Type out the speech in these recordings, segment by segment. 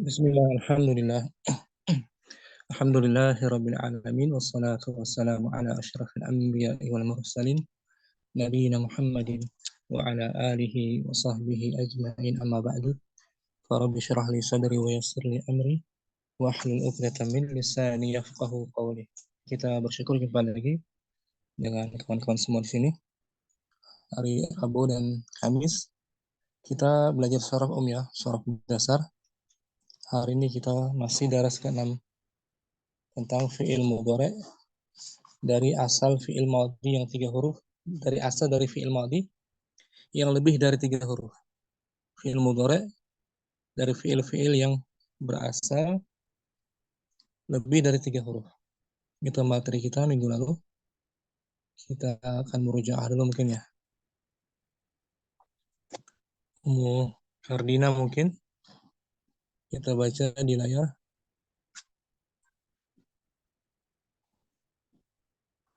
Bismillah, alhamdulillah. Alhamdulillahirabbil alamin wassalatu wassalamu ala asyrafil anbiya'i wal mursalin nabiyina Muhammadin wa ala alihi wa sahbihi ajma'in amma ba'du. Farabbi syrah li sadri wa yassir li amri wa hlul 'uqdatam min lisani yafqahu qawli. Kita bersyukur jumpa lagi dengan kawan-kawan semua di sini. Hari Rabu dan Kamis kita belajar surah ya, surah dasar. Hari ini kita masih daras ke-6 tentang fi'il mudhari dari asal fi'il madhi yang 3 huruf, dari asal dari fi'il madhi yang lebih dari 3 huruf. Fi'il mudhari dari fi'il-fi'il yang berasal lebih dari 3 huruf. Itu materi kita minggu lalu. Kita akan merujuk dulu mungkin ya. Ferdina mungkin kita baca di layar.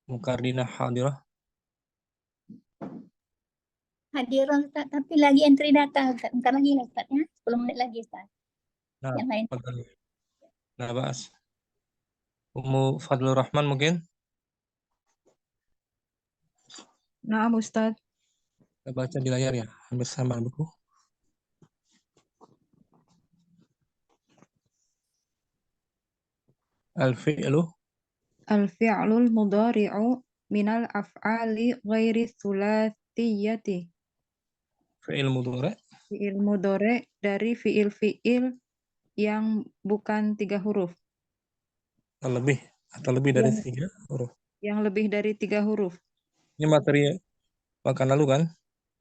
Mukardina hadirah. Hadir Ustaz, tapi lagi entry data Ustaz. Bentar lagi lah Ustaz ya. 10 menit lagi Ustaz. Nah, Yang lain. Nah, bahas. Fadlur Rahman mungkin. Nah, Ustaz. Kita baca di layar ya, hampir sama buku. Al-fi'lu Al-fi'lul mudhari'u minal af'ali ghairi tsulatsiyyati. fi'il mudhari Fi'il mudhari dari fi'il-fi'il yang bukan 3 huruf. atau lebih dari 3 huruf. Yang lebih dari 3 huruf. Ini materi pekan lalu kan?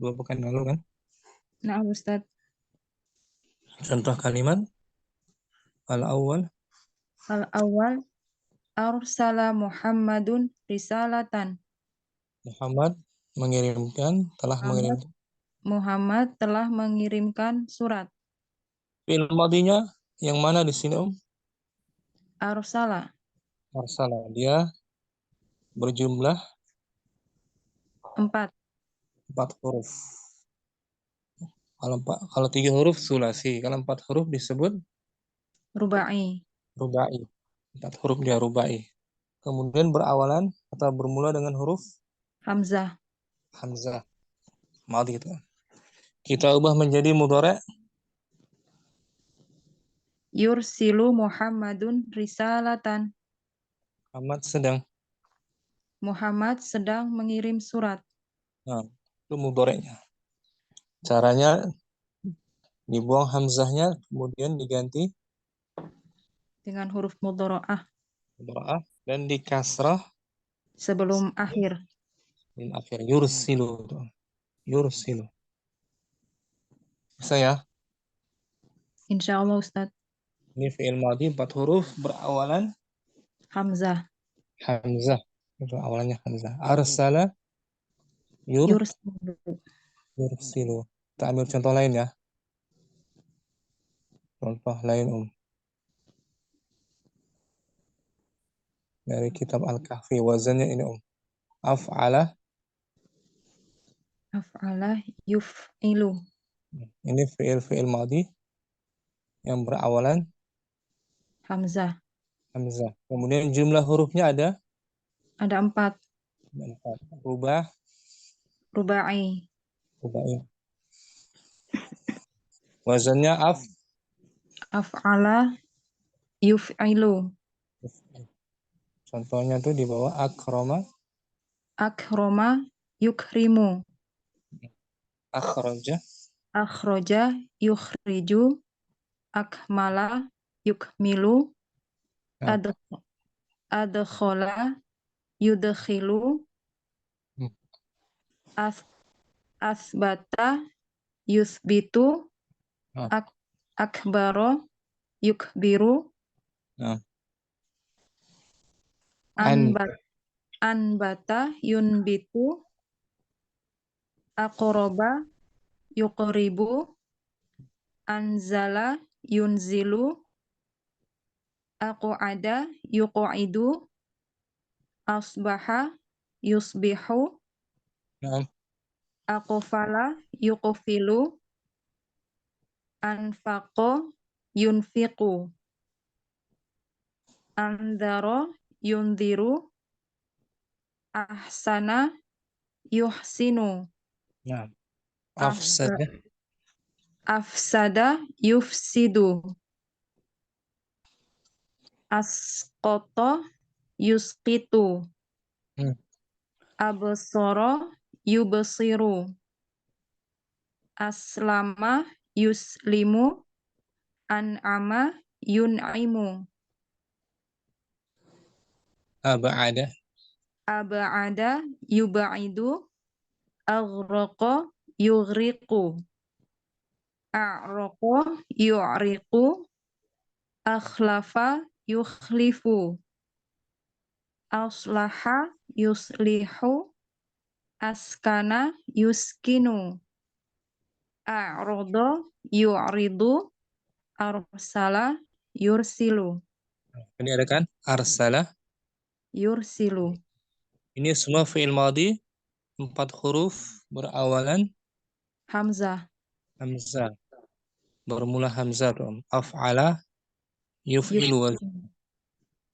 2 pekan lalu kan? Nah, Ustaz. Contoh kalimat al-awwal. Al-awwal arsala Muhammadun risalatan. Muhammad mengirimkan, Muhammad telah mengirimkan surat. Fi'il madinya yang mana di sini, Arsala. Arsala. Dia berjumlah 4 huruf. Kalau 3 huruf sulasi, kalau 4 huruf disebut rubai. 4 huruf dia rubai. Kemudian berawalan atau bermula dengan huruf Hamzah. Madhi itu. Kita ubah menjadi mudhari. Yursilu Muhammadun risalatan. Muhammad sedang mengirim surat. Nah, itu mudhari'nya. Caranya dibuang hamzahnya, kemudian diganti dengan huruf mudhara'ah dan dikasrah sebelum akhir. Yursilu. Bisa ya? Insyaallah Ustaz. Ini fi'il madhi 4 huruf berawalan Hamzah. Itu awalnya hamzah. Arsala yursilu. Kita ambil contoh lain ya. Contoh lain dari kitab Al-Kahfi. Wazannya ini af'ala yuf'ilu. Ini fi'il madhi yang berawalan Hamzah. Kemudian jumlah hurufnya ada 4. Rubai. Wazannya Af'ala yuf'ilu. Contohnya tuh di bawah Akroma yukrimu. Akhraja yukhriju. Akmala yukmilu. Adkhala yudkhilu. Asbata yusbitu. Akbaro yukbiru. Anbata yunbitu. Aqroba yuqribu. Anzala yunzilu. Aq'ada yuq'idu. Asbaha yusbihu. Aqfala yuqfilu. Anfaqo yunfiqu. Andhara yundhiru. Ahsana yuhsinu. Nah, Ahba- afsada. Afsada yufsidu. Asqata yusqitu. Hmm. Absara yubsiru. Aslama yuslimu. An'ama yun'imu. Aba'ada. Ab'ada yub'idu. Aghraqa yughriqu. A'raqa yu'riqu. Akhlafa yukhlifu. Aslaha yuslihu. Askana yuskinu. A'rada yu'ridu. Arsala yursilu. Ini ada kan? Arsala. Yursilu. Ini semua fi'il madhi 4 huruf berawalan Hamzah. hamzah. Bermula hamzah tuh. Af'ala yuf'ilu.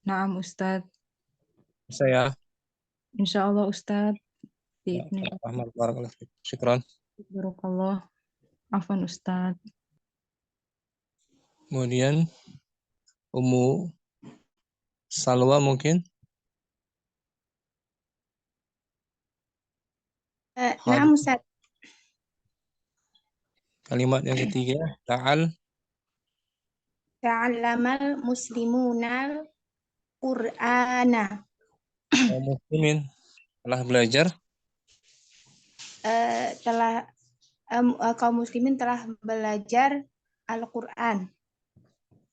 Naam Ustaz. Saya Insyaallah Ustaz. ya, Biidznillah. Rahmat barakallahu fiik. Syukran. Barakallah. Afwan Ustaz. Kemudian Ummu Salwa mungkin. Naam Ustaz. Kalimat yang ketiga, ta'al. Ta'allamal muslimunal Qur'ana. Kaum muslimin telah belajar. Kaum muslimin telah belajar Al-Qur'an.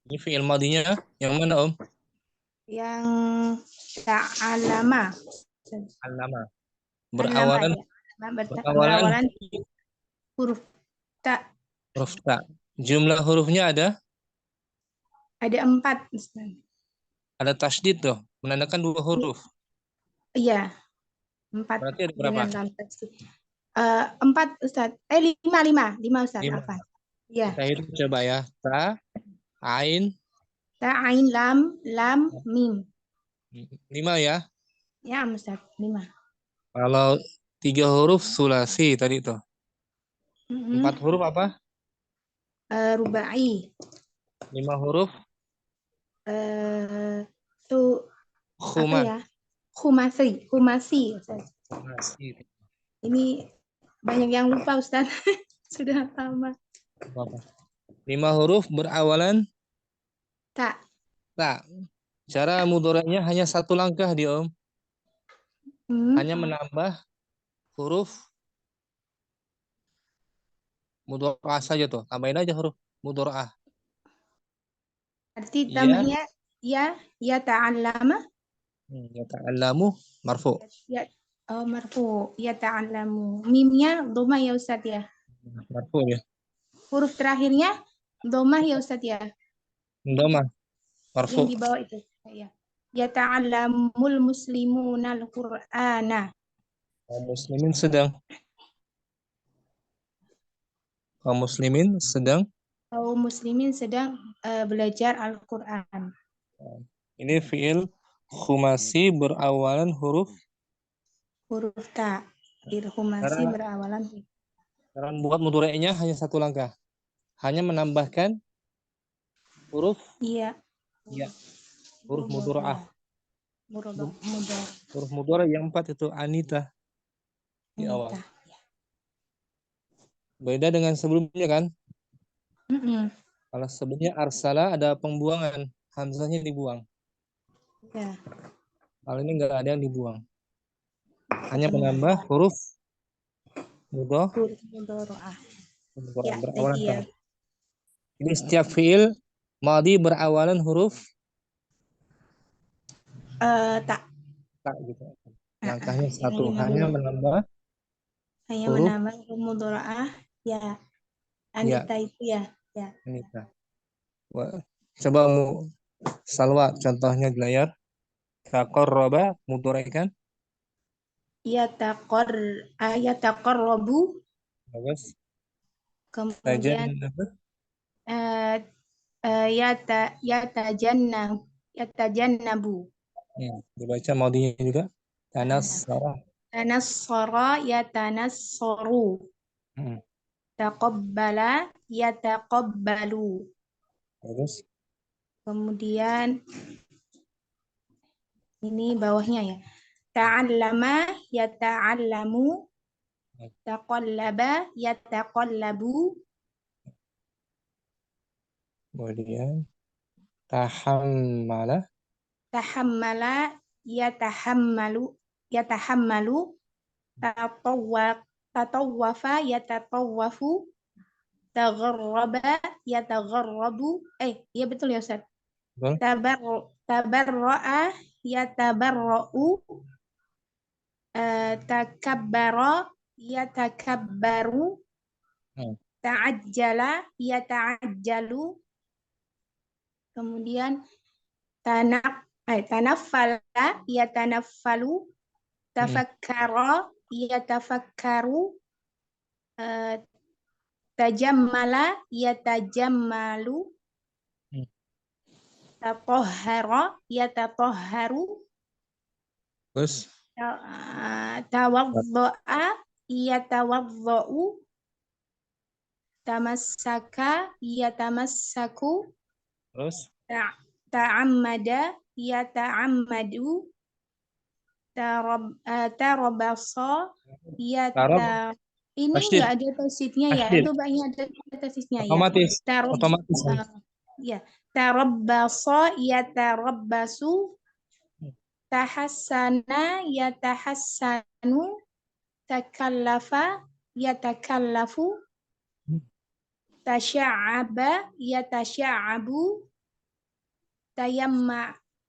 Ini fi'il madinya yang mana, Om? Yang ta'allama. Allama. Allama, Berawalan ya. berawalan Berawalan huruf ta. huruf ta. Jumlah hurufnya ada Ada 4 Ustaz. ada tasydid tuh, menandakan 2 huruf. Iya, 4 Berarti ada berapa? dengan lam tasydid. 4 Ustaz. 5 Ustaz. 5. Apa? Iya. Kita hitung coba ya. Ta, ain, Ta, ain, lam, mim. 5 ya. Ya, Ustaz. 5. Kalau 3 huruf sulasi tadi tuh. 4 huruf apa? Rubai. 5 huruf Tu apa khuma. ya? Khumasi Ustaz. Khumasi. Ini banyak yang lupa Ustaz. Sudah lama. 5 huruf berawalan Ta. ta. Cara mudhari'nya hanya 1 langkah dia, Om. Hanya menambah huruf mudhari'ah saja tuh. Tambahin aja huruf mudhari'ah. Arti tambahnya ya ta'allama. Ya ta'allamu marfu. Ya, marfu. Ya ta'allamu. Mimnya dhamma ya Ustaz ya. Marfu ya. Huruf terakhirnya dhamma ya Ustaz ya. Dhamma marfu. Yang di bawah itu. Ya ta'allamul muslimuna al-Qur'ana. Kaum muslimin sedang Belajar Al-Qur'an. Ini fi'il khumasi berawalan huruf ta. Khumasi berawalan. Cara membuat mudhari'nya hanya 1 langkah. Hanya menambahkan huruf Iya. huruf mudhari'ah. Mudhari'. Huruf mudhari' yang 4 itu anita di awal. Beda dengan sebelumnya kan? Kalau sebelumnya arsala ada pembuangan, hamzahnya dibuang. Ya. Kalau ini enggak ada yang dibuang. Hanya menambah huruf mudhari'ah. Ya, berawalan iya. Ini setiap fi'il madhi berawalan huruf Ta. gitu. Langkahnya 1, hanya menambah huruf mudhari'ah ya. Anita itu ya. Anita. Coba Salwa contohnya di layar. Taqarraba mudhari' kan? Yataqarrabu. Bagus. Kemudian yatajannabu. Dibaca maudinya juga. Tanassara. Tanassara yatanassaru. Hmm. Taqabbala yataqabbalu. Terus Kemudian ini bawahnya ya. Ta'allama yata'allamu. Taqallaba yataqallabu. kemudian tahammala. Tahammala yatahammalu. Tatawwafa yatatawwafu. Tagharraba yatagharrabu. Iya betul ya Ustaz. Betul? Tabarra'a yatabarra'u. Takabbara yatakabbaru. Ta'ajjala yata'ajjalu. Kemudian tanaffala yatanaffalu. Tafakkara yatafakkaru. Tajammala yatajammalu. Tatahhara yatatahharu. Terus Tawadda'a yatawadda'u. Tamassaka yatamassaku. terus Ta'ammada yata'ammadu. Tarabasa yata. Ini tasydid. enggak ada tasydidnya ya. Tasydid. Itu banyak ada tasydidnya ya. Otomatis. Otomatis. Ya. Tarabbasa yatarabbasu. Tahassana yatahassanu. Takallafa yatakallafu. Tasya'aba yatasya'abu.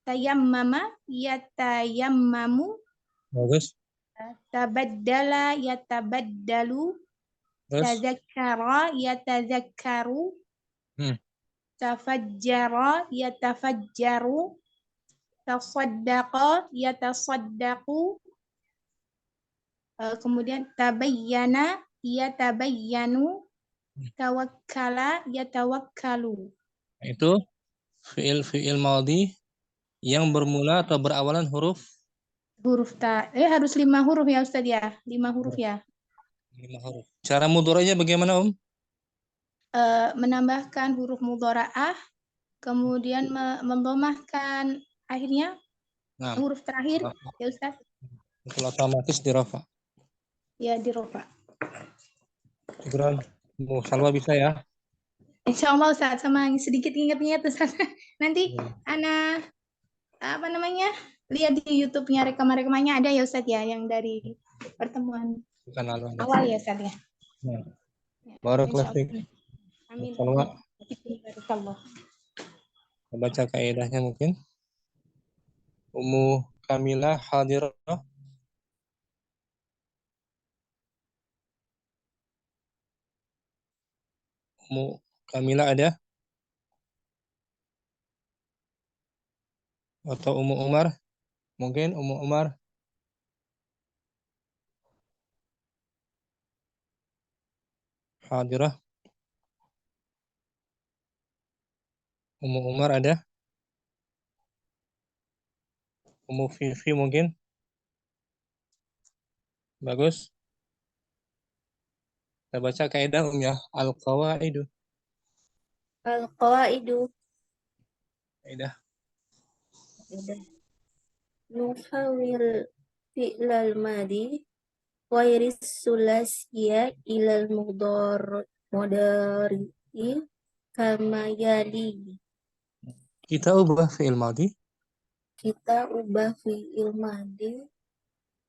Tayammama yatayammamu. Bagus. Tabaddala yatabaddalu. Terus Tazakkara yatazakkaru. Tafajjara yatafajjaru. Tasaddaqa yatasaddaqu. Kemudian tabayyana yatabayyanu. Tawakkala yatawakkalu. itu fiil madhi yang bermula atau berawalan huruf Harus 5 huruf ya Ustaz ya. 5 huruf ya. 5 huruf. Cara mudhari'nya bagaimana, Menambahkan huruf mudhara'ah, kemudian mendhamahkan akhirnya huruf terakhir ya Ustaz. Kalau otomatis dirafa. Ya dirofa. Syukran. Salwa bisa ya? Insya Allah Ustaz, sama sedikit ingat-ingat Ustaz. Nanti Ana lihat di YouTube-nya rekaman-rekamannya ada ya Ustaz ya, yang dari pertemuan awal ya Ustaz ya. Barakallahu fiik. Amin. Salwa. Barakallah. Baca kaidahnya mungkin. Ummu Kamilah hadirah. Ummu Kamilah ada? Atau Ummu Umar? Mungkin Ummu Umar. Hadirah. Ummu Umar ada? Ummu Fifi mungkin? Bagus. Kita baca kaidah ya. Al-qawaidu. Al-qawaidu. Kaidah. Nuhawil fi'lal madi wairis sulasiyya ilal mudhari'i kama yali. Kita ubah fi'il madhi Kita ubah fi'il madi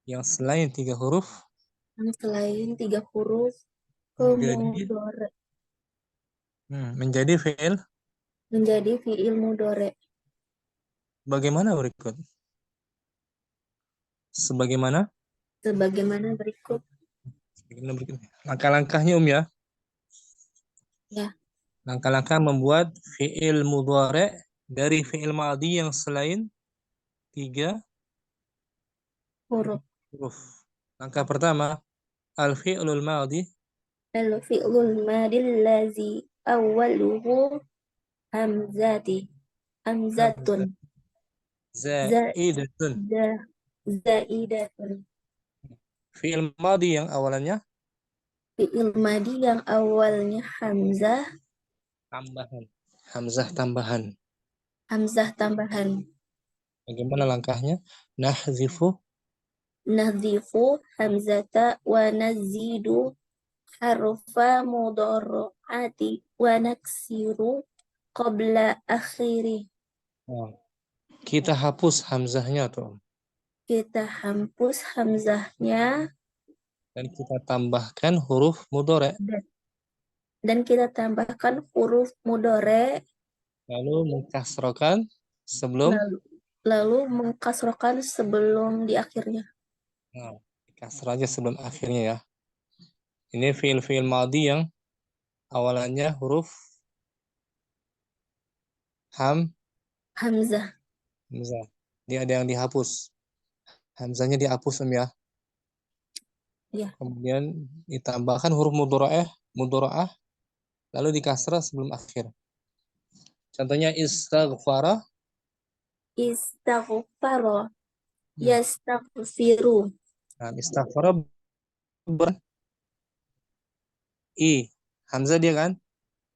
yang selain 3 huruf yang selain 3 huruf ke mudhari menjadi fi'il mudhari. Bagaimana berikut? Sebagaimana berikut. Langkah-langkahnya ya. Ya. Langkah-langkah membuat fi'il mudhari dari fi'il madhi yang selain 3 huruf. Langkah pertama, al-fi'lul madhi Al-fi'lul madi allazi awwaluhu hamzati, hamzatun, za, Zaidatun. za, zaidatun. Fi'il madi yang awalannya Fi'il madi yang awalnya hamzah, tambahan. Hamzah tambahan. hamzah tambahan. Bagaimana langkahnya? Nahzifu Nadhifu hamzata wa nazidu harfa mudora'ati wa naksiru qabla akhiri. Nah, kita hapus hamzahnya tuh. Kita hapus hamzahnya Dan kita tambahkan huruf mudhari. dan kita tambahkan huruf mudore, Lalu mengkasrokan sebelum lalu mengkasrokan sebelum di akhirnya. nah, kasrah aja sebelum akhirnya ya. Ini fi'il madi yang awalannya huruf Hamzah. hamzah. Dia ada yang dihapus. Hamzahnya dihapus ya. Ya. Kemudian ditambahkan huruf mudhari'ah lalu dikasrah sebelum akhir. Contohnya istaghfara, Istaghfara, yastaghfiru. nah, istaghfara hamzah dia kan?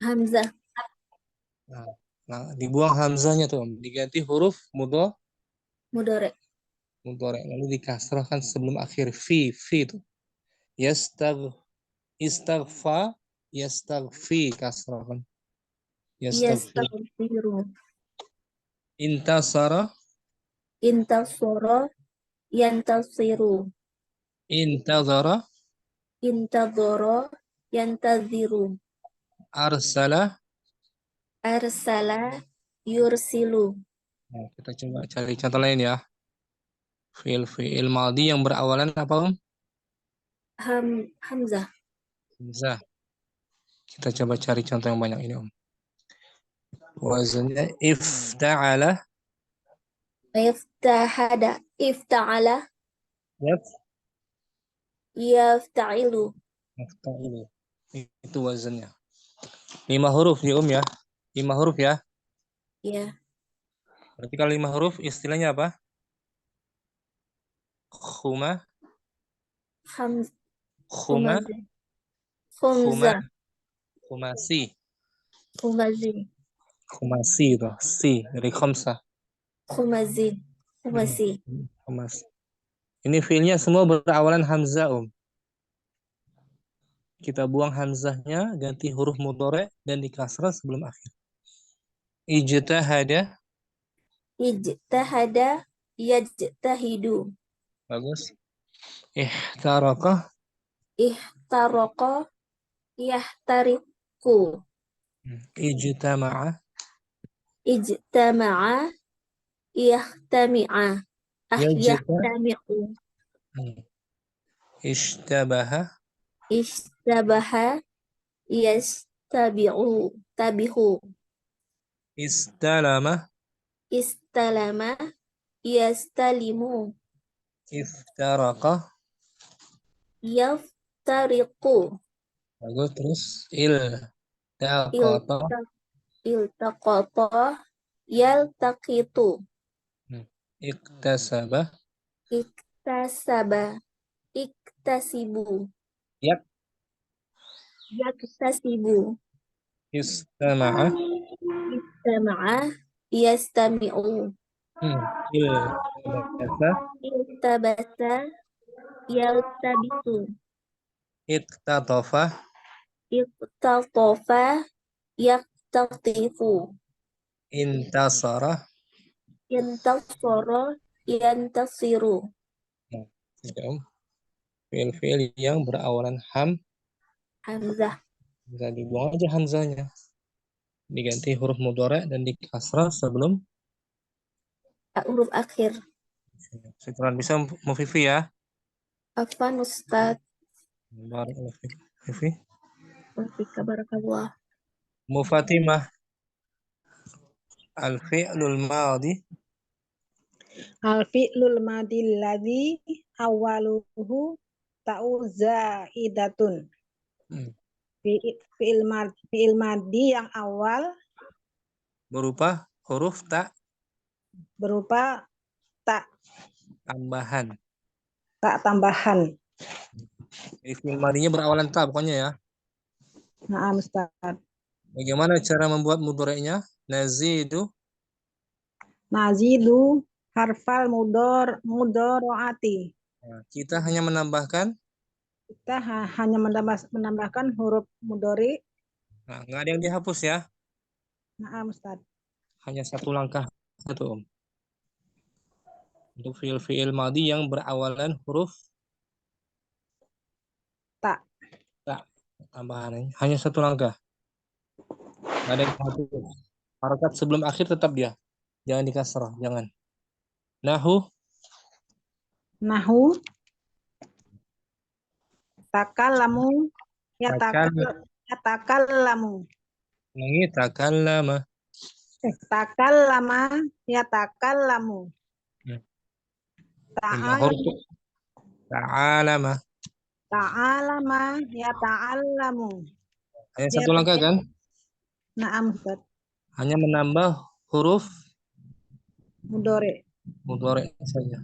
Hamzah. Nah, dibuang hamzahnya tuh, diganti huruf Mudore. mudhari lalu dikasrahkan sebelum akhir fi itu. Yastaghfi kasrahkan. Yastaghfiru. Intasara, Intasoro, yantasiru. intazara, Intadoro, yantaziru. arsala. Arsala, yursilu. Nah, kita coba cari contoh lain ya. Fi'il madi yang berawalan apa, Om? Hamzah. Hamzah. Kita coba cari contoh yang banyak ini, Om. Wazannya ifta'ala. Iftahada, ifta'ala, yafta'ilu. Yafta'ilu. Itu wazannya. 5 huruf ya, Om ya. 5 huruf ya. Ya. Berarti kalau 5 huruf istilahnya apa? Khuma. Khumazah. Khumasi. Khumazi. Khumasi itu. Si dari khamsah. Khumazi. Khumasi. Khumas. Ini fiilnya semua berawalan hamzah, Om. Kita buang hamzahnya, ganti huruf mudhari dan dikasrah sebelum akhir. Ijtahada. Ijtahada, yajtahidu. Bagus. Ihtaraka. Ihtaroko, yahtariku. Ijtama'a. Ijtama'a, yahtami'a. Yahtami'u. Ishtabaha. Ishtabaha, yastabi'u. Tabihu. Istalama. Istalama, yastalimu. Iftaraka. Yaftariqu. Bagus. Terus iltaqata. Iltaqata, yaltaqitu. Iktasaba. Iktasaba, iktasibu. Yak. Yaktasibu. Istama'a. Istama'a, yastami'u. Iltabasa. Iltabasa, yaltabisu. Iktatofa. Iktatofa, yaktatifu. Intasara. Intasoro, yantasiru. Fiil-fiil yang berawalan Hamzah. bisa dibuang aja hamzahnya. Diganti huruf mudhari dan dikasrah sebelum Huruf akhir. setelah bisa Mufifi ya. Afan Ustaz. Barakallahu fiik. Mufifi. Wafika barakallah. Mufatimah. Al-fi'lul madi. Al-fi'lul madi alladzi awaluhu ta'u zaidatun. Fi'il madi yang awal berupa huruf tak berupa tak tambahan. tambahan. Jadi fi'il madinya berawalan ta pokoknya ya. Nah, Ustaz. Bagaimana cara membuat mudhari'nya? Nazidu. Nazidu harfal mudoroati. Nah, kita hanya menambahkan. Kita hanya menambahkan huruf mudori. Nah, nggak ada yang dihapus ya. Nah, Ustaz. Hanya satu langkah satu Om. Untuk fi'il madi yang berawalan huruf Tak. Tambahan hanya satu langkah. Nggak ada yang dihapus. Harakat sebelum akhir tetap dia. Jangan dikasrah, jangan. Nahu. Takallamu yatakallamu. Ini takallama. Takallama yatakallamu. Ta'alama. Ta'alama yata'allamu. Hanya satu langkah kan? Naam, Ustaz. Hanya menambah huruf Mudore. saja.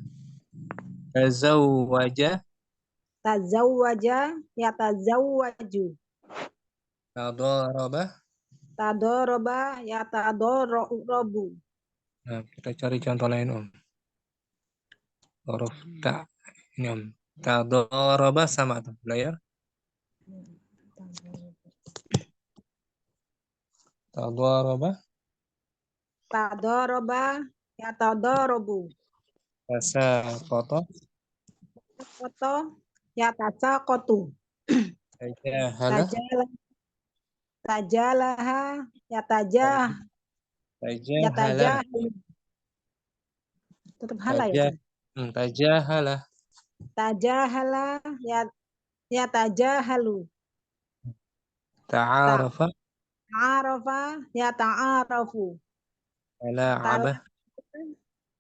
Tazawwaja. Tazawwaja yatazawwaju. Tadaraba. Tadoroba yatadorobu. Nah, kita cari contoh lain Om. Huruf ta. Ini Om. Tadaraba sama tuh. Layar. Tadoroba yatadorobu. Tasaqata. Koto yatasaqatu. Tajahala. Tajalaha yatajah. Tajahala. Tetap hala ya. Tajahala. Tajahala yatajahalu. Ta'arafa. Ta'arafa yata'arafu. Tala'aba.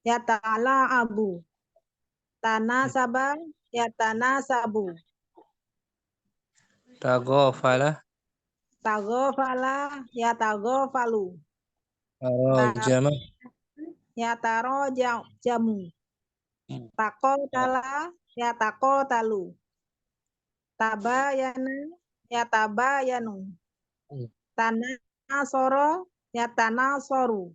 Yatala'abu. Tanasaba yatanasabu. Taghafala. Taghafala yataghafalu. Tarajama. Yatarojamu. Taqotala yataqotalu. Tabayana yatabayanu. Tanasoro yatanasoru.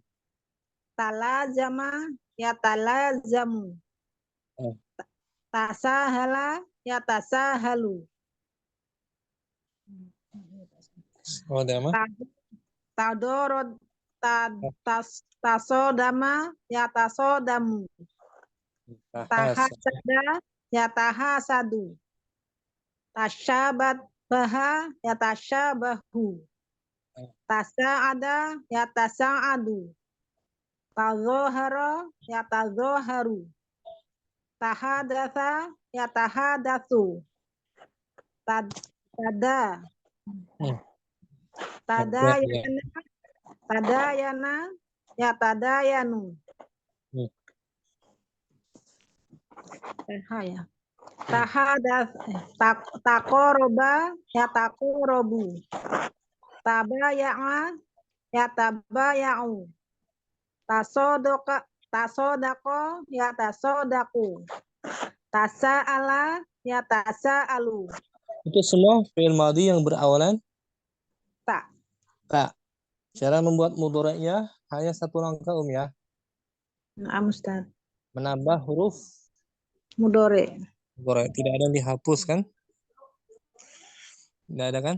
Talazama yatalazamu. Tasahala yatasahalu. Tadorod tasodama yatasodamu. Tahasada yatahasadu. Tasyabat baha yatasyabahu. Tasa'ada yatasa'adu. Tazohara yatazoharu. Tahadatha yatahadatsu. Tadayana yatadayanu. Taqoroba yataqorobu. Tabaya'a yatabaya'u. Tasodako yatasodaku. Tasa'ala yatasa'alu. Itu semua fi'il madhi yang berawalan Ta. Cara membuat mudhari'nya hanya satu langkah ya. Naam, Ustaz. Menambah huruf mudhari. Tidak ada yang dihapus kan? Tidak ada kan?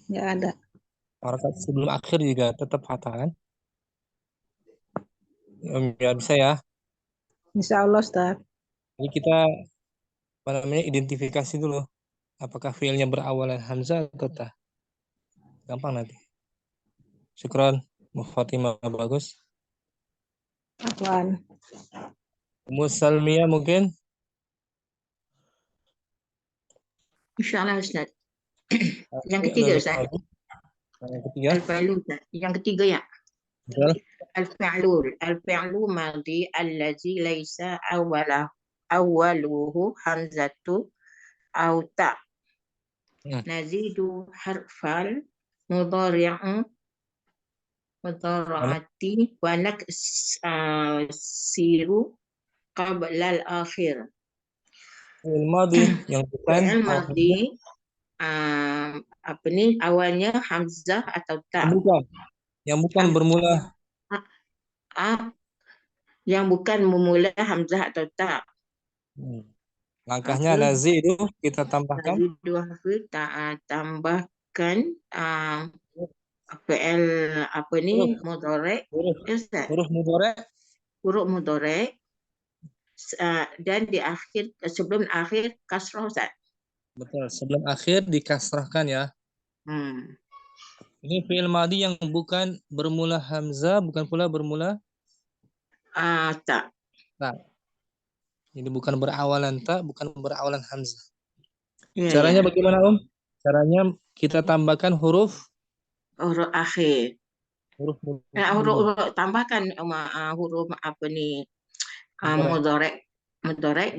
Nggak ada. Harakat sebelum akhir juga tetap fathah kan? Ya bisa ya. Insya Allah, Ustaz. Jadi kita identifikasi dulu. Apakah fiilnya berawalan hamzah atau ta? Gampang nanti. Syukran. Fatimah bagus. Afwan. Musalmiyah mungkin? Insyaallah Ustaz. Yang ketiga Ustaz. Yang ketiga? Al-fi'lu Ustaz. Yang ketiga ya. Betul. Al-fi'lu madhi allazi laisa awwaluhu hamzatu aw ta. Nazidu harfal mudhari'u mudhara'ati wa siru qabla al-akhir. Fi'il madhi yang bukan Fi'il awalnya madhi apa ni awalnya hamzah atau ta. yang bukan bermula Yang bukan memula hamzah atau ta. langkahnya Apa? nazidu kita tambahkan Jadi dua huruf tambahkan fi'il apa ni mudhari' Ustaz. huruf mudhari' Huruf mudhari' dan di akhir sebelum akhir kasrah Ustaz. betul sebelum akhir dikasrahkan ya. Ini fi'il madhi yang bukan bermula hamzah, bukan pula bermula Tak. Jadi bukan berawalan ta, bukan berawalan hamzah. Ya, Caranya ya. bagaimana, Caranya kita tambahkan huruf Huruf akhir. huruf Huruf tambahkan huruf apa ni mudhari'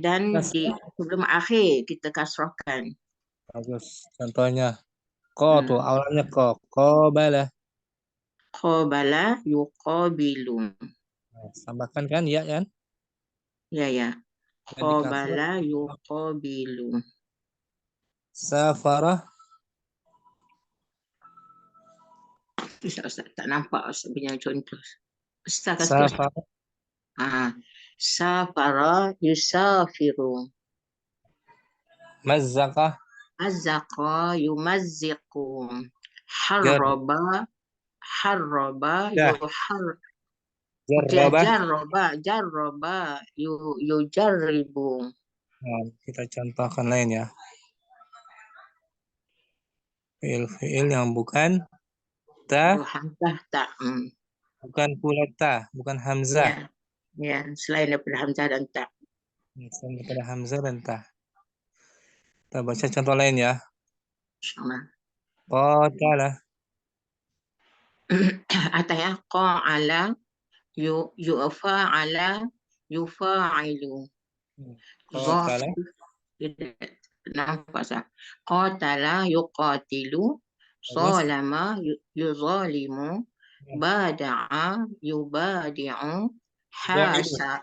dan di sebelum akhir kita kasrahkan. Bagus. Contohnya tuh awalnya qabala. Qabala yuqabilu. Tambahkan kan ya kan? Ya, ya. Qabala yuqabilu. Safara. Ustaz, tak nampak Ustaz punya contoh. Ustaz Safara. Safara yusafiru. Mazzaqa. Azzaqa yumazziqu. Harraba jarraba yujarribu. Kita contohkan lain ya. Fi'il yang bukan ta, Hamzah tak. bukan pula ta, bukan hamzah. Ya, selain daripada hamzah dan ta. Selain daripada hamzah dan ta. Kita baca contoh lain ya. InsyaAllah. Qatala. Ataya qa'ala yufa'ala yufa'ilu. Qatala. Nampak sah. Qatala yuqatilu. Zalama yuzalimu. Bada'a yubadi'u. Hasa.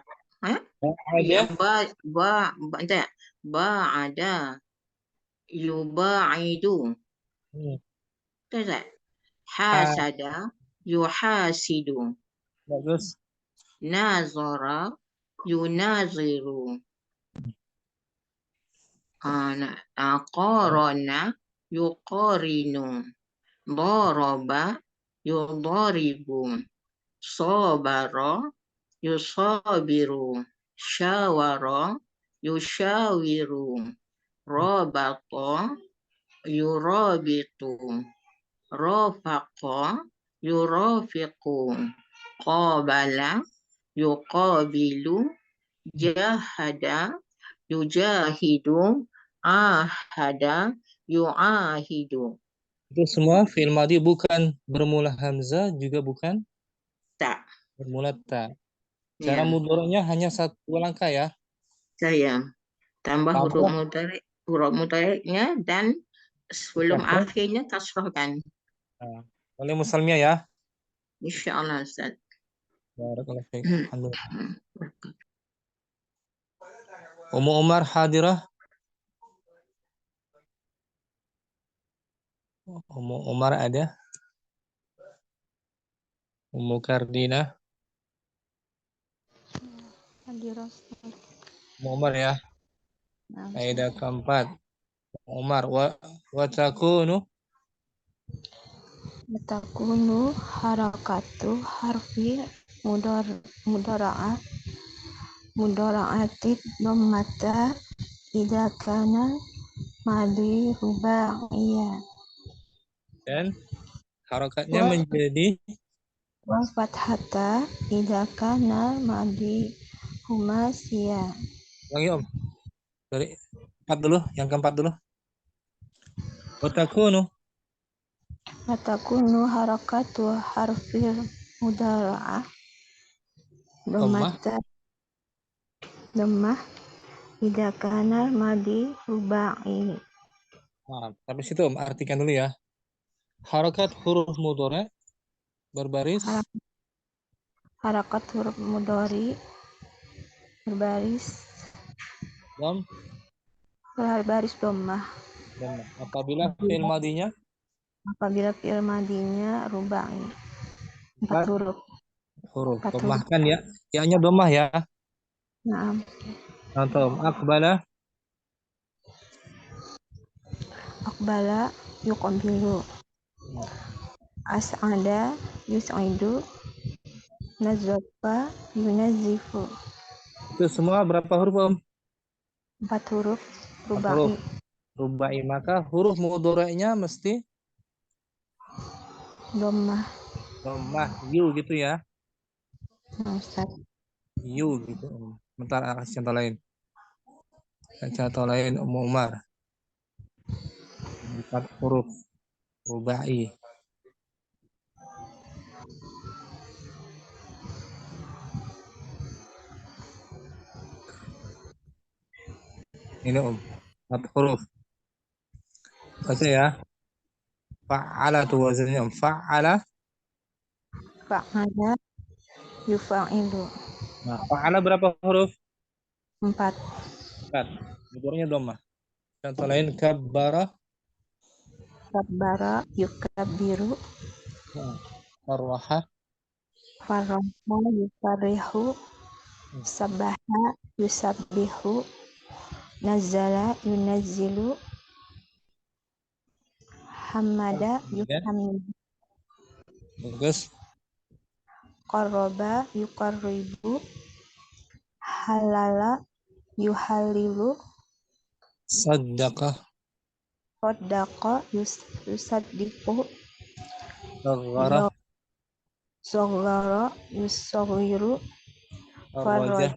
Ba'ada yuba'idu. Hasada yuhasidu. Bagus. Nazara yunaziru. Qarana yuqarinu. Daraba yudaribu. Sabara yusabiru. Syawara yushawiru. Rabata yurabitu. Rafaqa yurafiqu. Qabala yuqabilu. Jahada yujahidu. Ahada yuahidu. Itu semua fi'il madhi bukan bermula hamzah, juga bukan Tak. bermula ta. Cara mudhari'nya hanya dua langkah ya. Saya tambah huruf mudhari'nya dan sebelum akhirnya kasrahkan. Oleh Musalmia ya. InsyaAllah Ustaz. Barakallahu fiik. Alhamdulillah. Ummu Umar hadirah. Ummu Umar ada. Ummu Kardina. Hadirah. Ummu Umar ya. Kaidah keempat. Umar wa takunu harakatu harfi mudora'atid dhammata idza kana madhi rubaiyah dan harakatnya menjadi wa fathata idza kana madhi humasiyah. Ulangi Om. Dari empat dulu, yang keempat dulu. Watakunu harakatu harfil mudhara'ah dhammah idza kana madhi rubai. Tapi situ Om artikan dulu ya. Harakat huruf mudhari' berbaris, harakat huruf mudhari berbaris dom, berbaris dhammah. dhammah. Apabila fi'il madinya Apabila fi'il madinya rubai 4 empat huruf. huruf, 4 huruf. dhammah kan ya? Ya-nya dhammah ya. Naam. Contoh, aqbala, Aqbala yuqbilu. As'ada yus'idu. Nazzafa yunazzifu. itu semua berapa huruf, Om? 4 huruf 4 rubai. huruf. Rubai, maka huruf mudhari'nya mesti Dhammah. dhammah, yu gitu ya. Nah, Ustaz. Yu gitu. Bentar, kasih contoh lain. Contoh lain, Umar. 4 huruf rubai. Ini 4 huruf. Baca ya. Fa'ala tuh wazannya. Fa'ala. Fa'ala yufa'ilu. Nah, fa'ala berapa huruf? 4. 4. Mudhari'nya dhammah. Contoh lain, kabbara. Kabbara yukabbiru. Farraha. Farraha yufarrihu. Sabaha yusabbihu. Nazzala yunazzilu. Hamada yuhammidu. Bagus. Qarraba yuqarribu. Halala yuhallilu. Saddaqa. Saddaqa yusaddiqu. Saghara. Saghara yusaghiru. Farraja.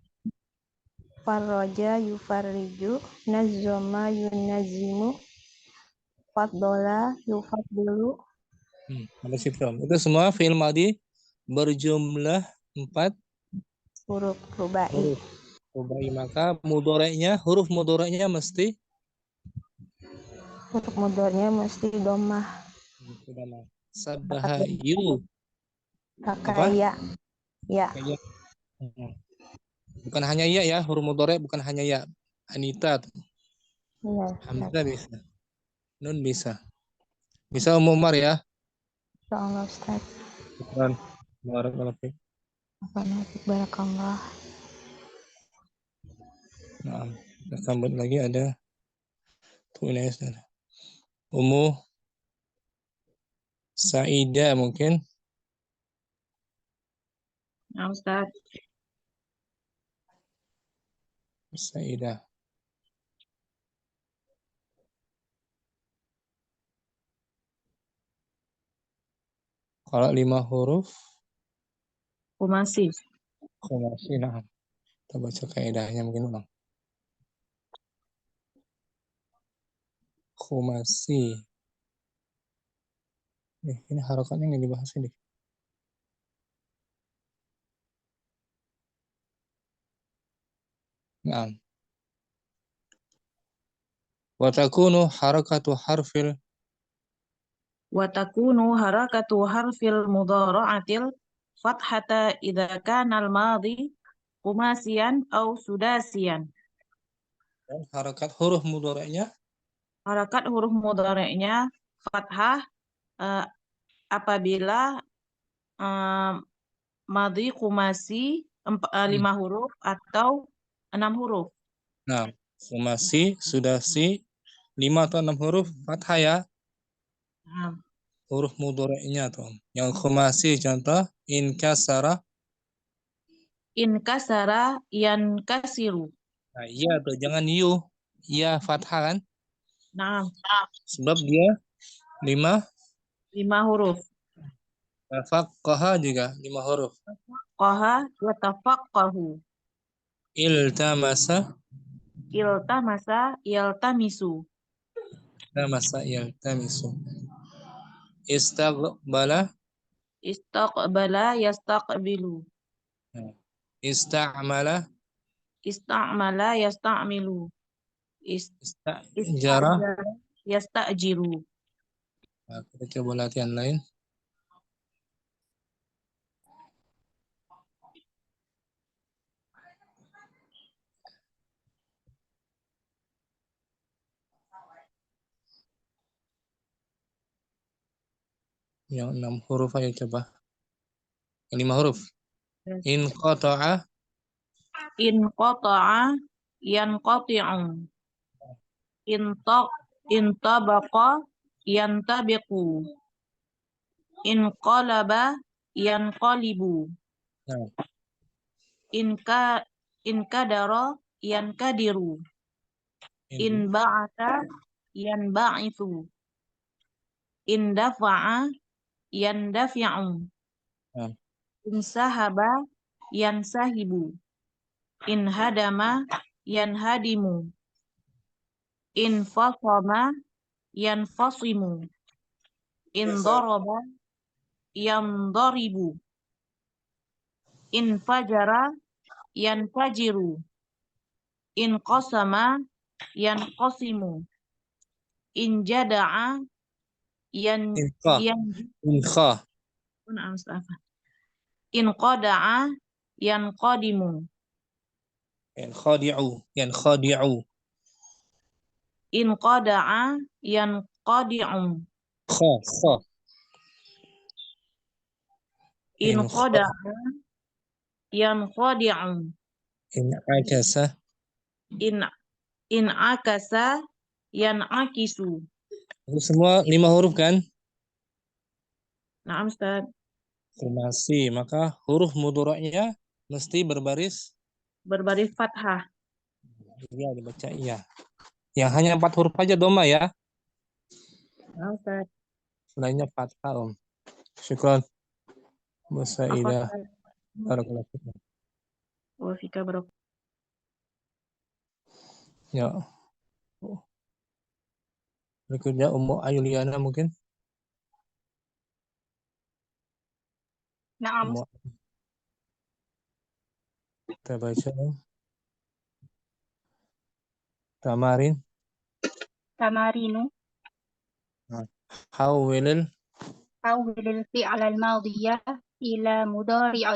Farraja yufarriju. Nazzama yunazzimu. Faddola yufaddilu. Ada situ. Itu semua fi'il madi berjumlah 4 Huruf rubai. huruf rubai, maka mudhari'nya, huruf mudhari'nya mesti Huruf mudhari'nya mesti dhammah. Sabbaha yu. Pakai ya. Ya. Kayak bukan hanya ya ya, huruf mudhari' bukan hanya ya. Anita, Iya. Hamzah bisa. Nun bisa. Bisa Umar ya. Insyaallah Ustaz. Syukran. Barakallahu fiik. Barakallah. Nah, kita sambut lagi ada tulis Ummu Saidah mungkin. Nah, Ustaz. Saidah. Kalau 5 huruf Khumasi. khumasi, nah. Kita baca kaidahnya mungkin ulang. Khumasi. Ini harokatnya nggak dibahas ini. Nah. Wa takunu harakatu harfil Wa takunu harakatu harfil mudhara'atil fathata idza kana al-madhi khumasiyan aw sudasiyan. dan harakat huruf mudhari'nya Harakat huruf mudhari'nya fathah apabila madhi khumasi 5 huruf atau 6 huruf. nah, khumasi, sudasi 5 atau 6 huruf fathah ya. Nah, Huruf mudhari'nya tuh. Yang khumasi contoh inkasara. inkasara yankasiru. Nah, iya tuh, jangan yu. Iya fathah kan? Nah, Sebab dia 5 huruf. faqqaha juga 5 huruf. Qaha yatafaqqahu. Iltamasa, Iltamasa yaltamisu. iltamasa yaltamisu. Istaqbala, Istaqbala yastaqbilu. ista'mala, Ista'mala yasta'milu. istajara. Istajara yastajiru. Nah, kita coba latihan lain. Yang 6 huruf ayo coba. Yang 5 huruf. Yes. Inqata'a. Inqata'a yanqati'u. Intabaqa yantabiqu. Inqalaba yanqalibu. Nah, Inkadara yankadiru. Inba'atha yanba'ithu. Indafa'a yandafi'u. nah. Insahaba yansahibu. Inhadama yanhadimu. Infasama yanfasimu. Indaraba yandaribu. Infajara yanfajiru. Inqasama yanqasimu. Injada'a Inqa. yan Inqa. Inqada'a yanqadimu. Yankhadi'u. Yankhadi'u. Inqada'a yanqadi'u. Kha. Kha. Inqada'a yanqadi'u. In'akasa. In'akasa yan'akisu. Itu semua 5 huruf kan? Naam, Ustaz. Masih. Maka huruf mudhari'nya mesti berbaris. Berbaris fathah. Iya, dibaca iya. Yang hanya 4 huruf aja doma ya. Naam, Ustaz. Selainnya fathah, Om. Syukran. Musaidah. Afwan. Barakallahu fikum. Wa fika barak. Ya. Berikutnya Ummu Ayuliana mungkin. Naam. Ummu. Kita baca. Tamarin. Tamarinu. Hawwilil. حول الفعل الماضي إلى مضارع.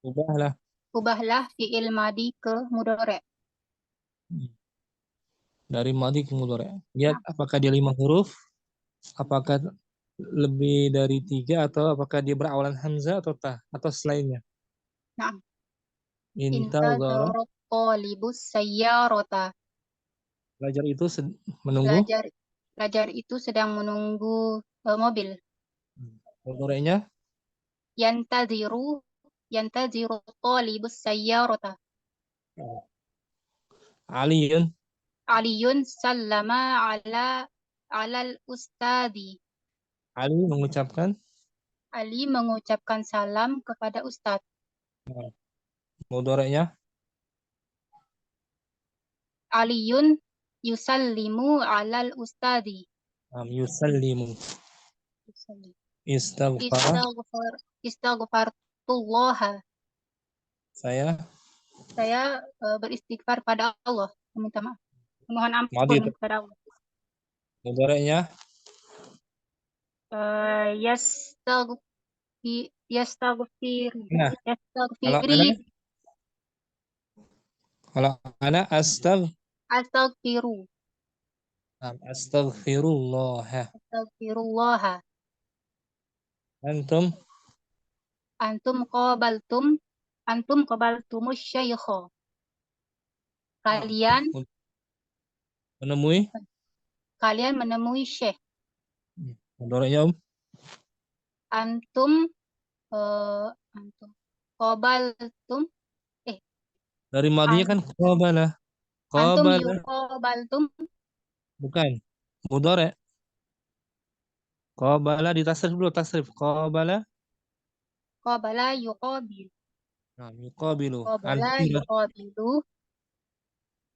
Ubahlah. Ubahlah fi'il madi ke mudhari'. Dari madi ke mudhari'. Lihat apakah dia 5 huruf, apakah lebih dari 3, atau apakah dia berawalan hamzah atau ta atau selainnya. Naam. Intazara. Intazara talibus sayyarata. Pelajar itu menunggu. Pelajar itu sedang menunggu mobil. Mudhari'nya Yantaziru talibus sayyarata. Aliyun. Aliyun sallama alal ustadi. Ali mengucapkan. Ali mengucapkan salam kepada ustaz. Mudhari'nya Aliyun yusallimu alal ustadi. yusallimu. Istaghfar. Istaghfarullah. Saya beristighfar pada Allah, meminta maaf, memohon ampun Madi. kepada Allah. Mudhari'nya Yastaghfir. Nah, Yastaghfiri. kalau ana Astaghfiru. astaghfirullah. Astaghfirullah. Antum Antum qabaltumus syaikha. Kalian menemui syekh. Mudhari'nya Antum qabaltum. Dari madinya kan qabala. Antum Qabala. yuqabaltum. Bukan. Mudhari'. Qabala ditasrif dulu, tasrif. Qabala. Qabala yuqabil. Nah, yuqabilu. Qabala Antum. yuqabilu.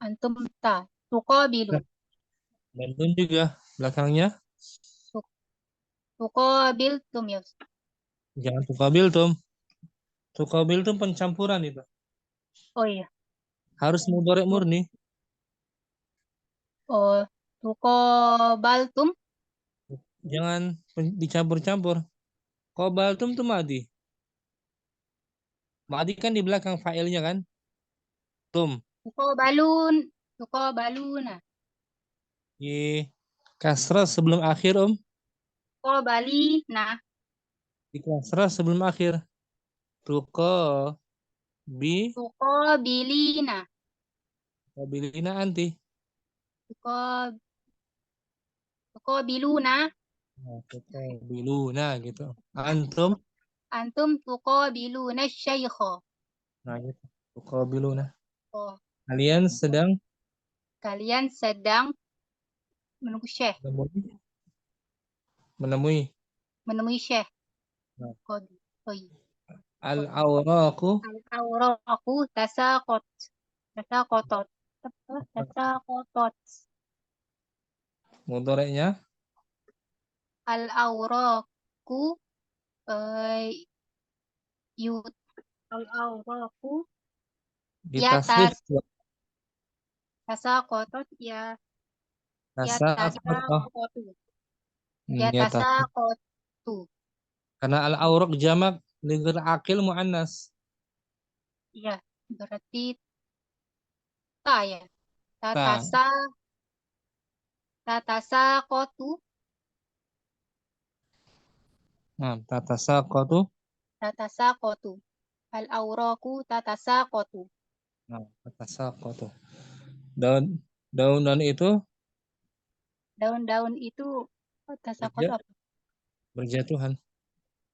Antum ta. Tuqabilu. Antum juga belakangnya. Tuqabiltum ya. Jangan tuqabiltum. Tuqabiltum pencampuran itu. Oh iya. Harus mudhari' murni. Oh, tuqabaltum. Jangan dicampur-campur. Qabaltum tuh madi. Madi kan di belakang fa'ilnya kan? Tum. Tuqabaluna. Kasrah sebelum akhir, Om. tuqabalina. Di kasrah sebelum akhir. Tuqabilina. Tuqabilina anti. Tuqab tuqabiluna. Nah, tuqabiluna gitu. Antum. Antum tuqabiluna syaikha. Nah, gitu. Tuqabiluna. Oh, Kalian sedang kalian sedang menunggu syekh, menemui syekh. Nah. Qabi. Oh, iya. al-awraqu Al-awraqu tasaqot. Tasaqotot. Tasaqotot. mudhari'nya Al-awraqu yut. Al-awraqu ditasrif tasaqotot ya tasaqata. tasaqotu. Ya tasrif. Tasaqotu. Karena al-awraq jamak lighair aqil muannas. Iya, berarti ta ya. Ta. Tatasaqotu. Nah, tatasaqatu. Tatasaqotu. Al-awraqu tatasaqotu. Nah, tatasaqatu. Daun itu Daun-daun itu tasaqotu apa? berjatuhan.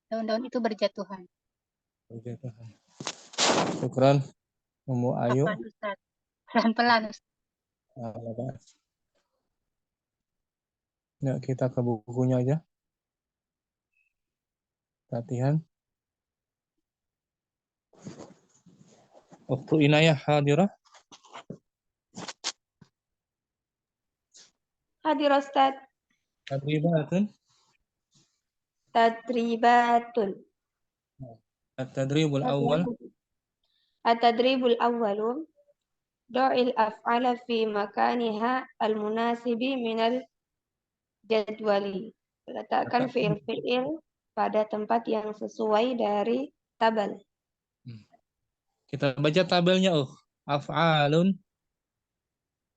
Daun-daun itu berjatuhan. Berjatuhan. Syukran, Ummu Ayu. Apaan, Ustaz? Pelan-pelan, Ustaz. Nah, ya, kita ke bukunya aja. Latihan. Waktu Inayah hadirah. Hadir Ustaz. Tadribatun. Tadribatun. At-tadribul awal. At-tadribul awwalu Do'il af'ala fi makaniha al-munasibi minal jadwali. Letakkan fi'il-fi'il pada tempat yang sesuai dari tabel. Kita baca tabelnya. Af'alun.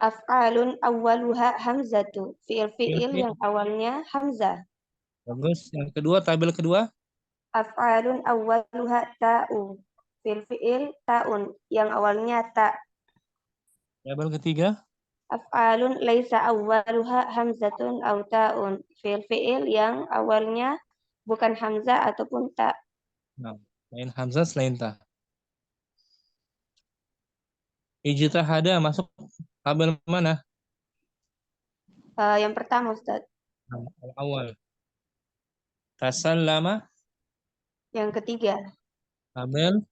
Af'alun awwaluha hamzatu. Fi'il-fi'il yang awalnya hamzah. Bagus. Yang kedua, tabel kedua. Af'alun awwaluha ta'u. Fi'il-fi'il ta'un yang awalnya ta'. Tabel ketiga. Af'alun laisa awwaluha hamzatun aw ta'un. Fi'il-fi'il yang awalnya bukan hamzah ataupun ta'. Nah, lain hamzah selain ta. Ijtihada masuk tabel mana? Yang pertama Ustaz. Awal. Tasallama. Yang ketiga. Tabel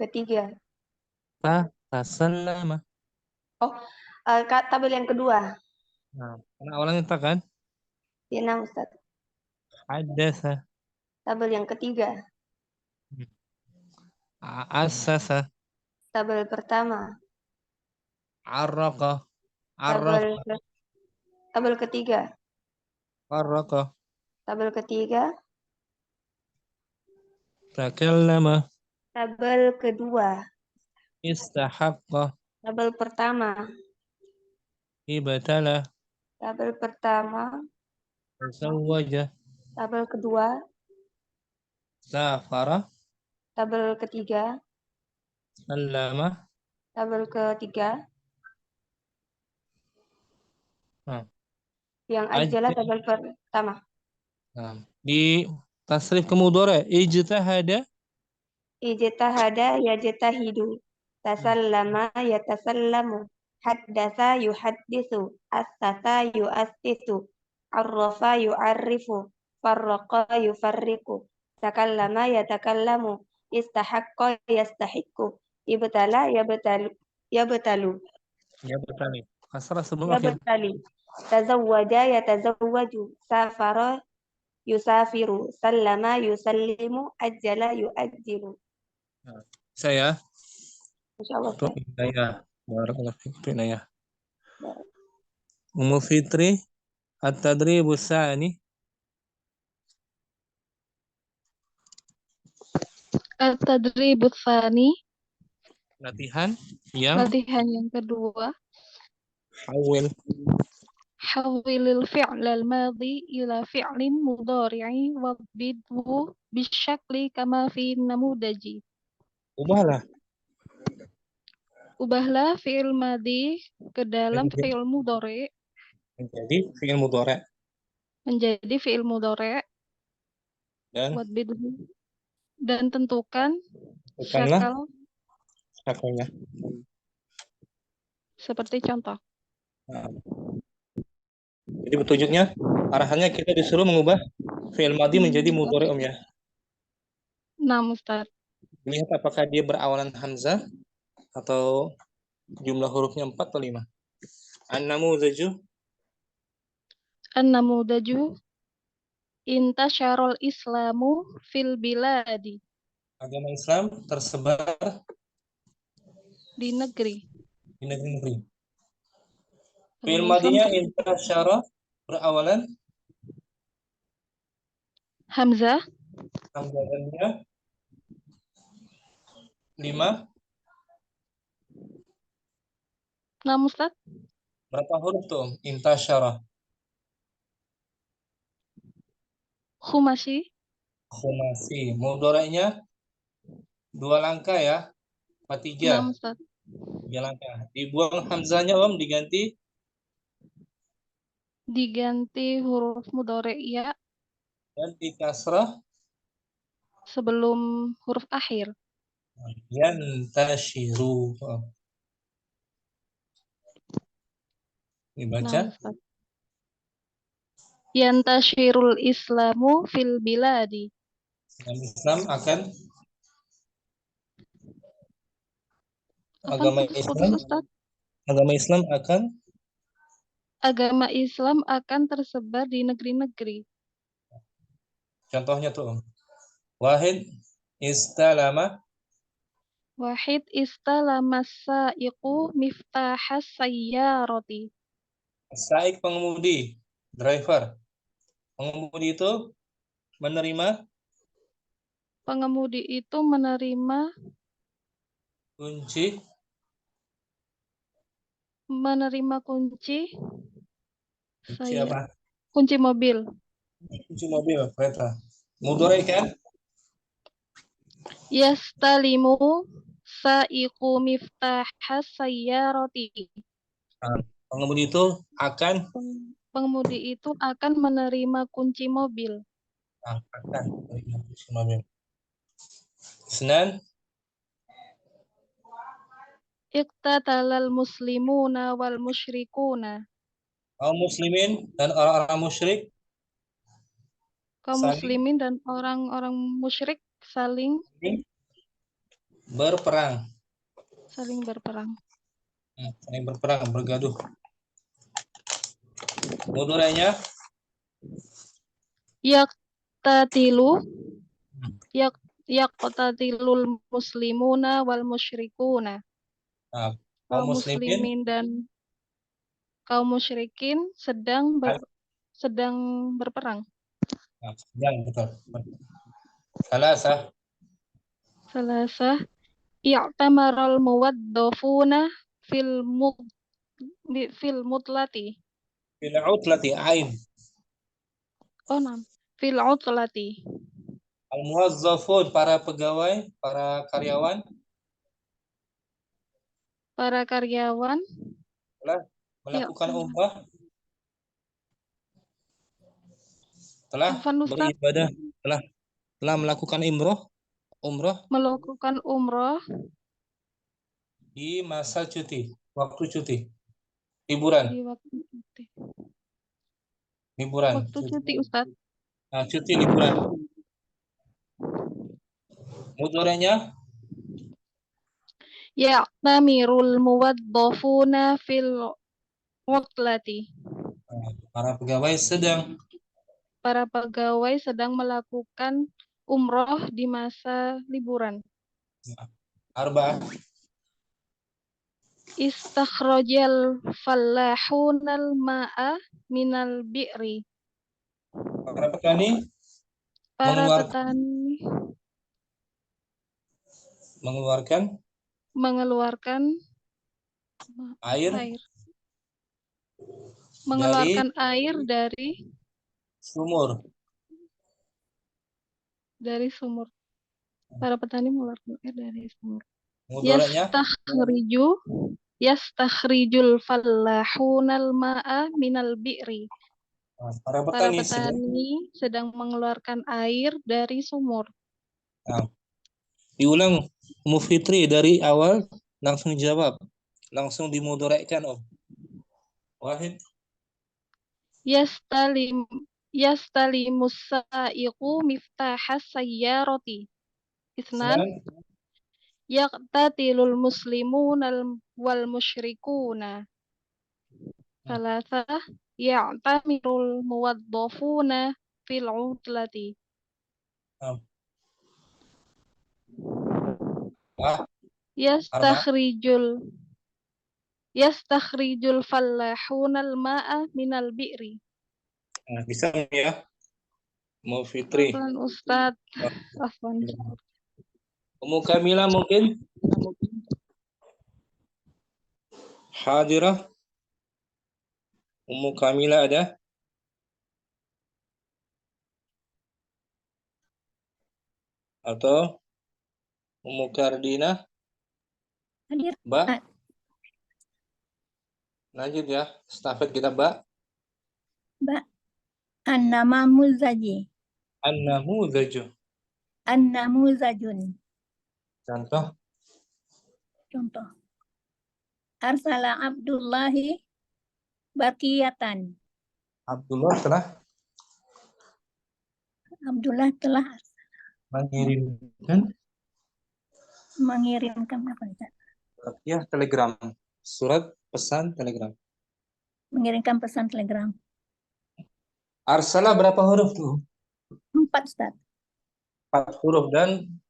Ketiga. tasallama. Oh, tabel yang kedua. Nah, karena awalnya ta kan? Ya, nah Ustaz. Hadatsa. Tabel yang ketiga. Assasa. Tabel pertama. Arraqa. Tabel ketiga. Arraqa. Tabel ketiga. Takallama. Tabel kedua. Istahaqqa. Tabel pertama. Ibtala. Tabel pertama. Tazawwaja. Tabel kedua. Safara. Tabel ketiga. Sallama. Tabel ketiga. Yang ajala tabel pertama. Nah, di tasrif ke mudhari ijtihada. Ijtihada yajtahidu. Tasallama yatasallamu. Haddatsa yuhaddisu. Assasa yuassisu. Arrafa yu'arrifu. Farraqa yufarriqu. Takallama yatakallamu. Istahaqqa yastahiqqu. Ibtala yabtalu. Ya bertani. Kasrah sebelum akhir. Yabtali. Tazawwaja yatazawwaju. Safara yusafiru. Sallama yusallimu. Ajjala yuajjilu. Saya. Insyaallah. Inayah. Barakallahu fiik Inayah. Ummu Fitri. At-tadribus tsani. At-tadribut tsani. Latihan yang Yang kedua. حول الفعل الماضي إلى فعل مضارع واضبطه بالشكل كما في النموذج. Ubahlah Ubahlah fi'il madhi ke dalam fi'il mudhari menjadi fi'il mudhari' menjadi fi'il mudhari dan wadbidhu dan tentukan bukanlah syakal syakalnya. seperti contoh. Nah, jadi petunjuknya arahannya kita disuruh mengubah fi'il madhi menjadi mudhari' ya. Nah, Ustaz. Lihat apakah dia berawalan hamzah atau jumlah hurufnya 4 atau 5. An-namuzaju An-namudaju intasyarul islamu fil biladi. agama Islam tersebar Di negeri. di negeri-negeri. Fi'il Agama Islam madhinya intasyara berawalan Hamzah. hamzahnya 5. Nah, Ustaz. Berapa huruf tuh? Intasyara. Khumasi. Khumasi. Mudhari'nya 2 langkah ya. Apa 3? Nah, Ustaz. 3 langkah. Dibuang hamzahnya diganti huruf mudhari ya dan dikasrah sebelum huruf akhir. yantashiru. Dibaca. Nah, Ustaz. Yantashirul islamu fil biladi. Islam akan Apa agama putus, Islam Ustaz? agama Islam akan Agama Islam akan tersebar di negeri-negeri. contohnya tuh wahid istalama Wahid istalama sa'iqu miftahas sayyarati. saik pengemudi driver. Pengemudi itu menerima Pengemudi itu menerima kunci apa? Kunci mobil. Kunci mobil kereta. Mudhari kan? Yastalimu sa'iqu miftahas sayyarati. Pengemudi itu akan menerima kunci mobil. akan menerima kunci mobil. Senan Iqtatalal muslimuna wal musyrikuna. kaum muslimin dan orang-orang musyrik Kaum muslimin dan orang-orang musyrik saling berperang. Saling berperang, bergaduh. Mudhari'nya yaqtatilul muslimuna wal musyrikuna. Kaum muslimin dan kaum musyrikin sedang berperang. Sedang, betul. Salasah I'tamaral muwaddafuna fil mutlati. fil utlati ain. Fil utlati. Al muwazzafun para pegawai, para karyawan telah melakukan umrah, telah beribadah, telah melakukan umrah di masa cuti, waktu cuti, liburan. Waktu cuti, Ustaz. Nah, cuti liburan. Mudhari'nya Ya'tamirul muwaddafuna fil utlati. Para pegawai sedang melakukan umroh di masa liburan. Arba'ah. Istakhrajal fallahunal ma'a minal bi'ri. Para petani mengeluarkan air mengeluarkan air dari sumur. sumur. Para petani mengeluarkan air dari sumur. Mudoranya Yastakhrijul fallahunal ma'a minal bi'ri. para Para petani petani sedang mengeluarkan air dari sumur. diulang Ummu Fitri dari awal langsung jawab. Langsung dimudorekkan Om. Wahid. Yastalimus sa'iqu miftahas sayyarati. Isnan yaqtatilul muslimun wal musyrikuna. Salasa ya'tamirul muwaddafuna fil utlati. Yastakhrijul fallahunal ma'a minal bi'ri. Bisa ya Ummu Fitri. Afwan Ustaz. Afwan. Ummu Kamila mungkin hadirah. Ummu Kamila ada? Atau Ummu Kardina? Hadir. Mbak? Lanjut ya, stafet kita Mbak. Mbak. An-namuzajun. Contoh. Arsala Abdullahi bakiyatan. Abdullah telah mengirimkan apa Ustaz? ya telegram, surat pesan telegram. Mengirimkan pesan telegram. Arsala berapa huruf tuh? 4 Ustaz. 4 huruf dan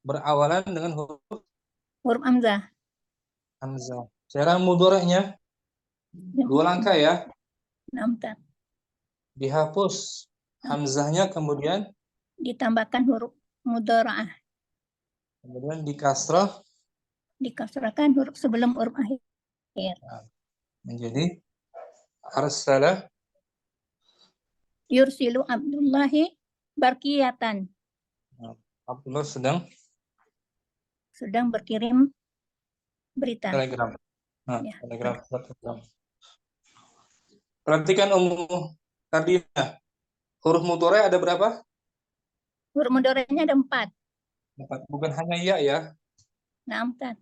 berawalan dengan huruf hamzah. Cara mudoranya 2 langkah ya. Ustaz. Dihapus hamzahnya, kemudian ditambahkan huruf mudora'ah. Kemudian dikasrahkan huruf sebelum huruf akhir. Menjadi arsala yursilu Abdullahi barkiyatan. Abdullah sedang berkirim berita. telegram. Telegram. Perhatikan Ummu Kardina. Huruf mudhari ada berapa? Huruf mudhari'nya ada 4. Bukan hanya ya. Ustaz.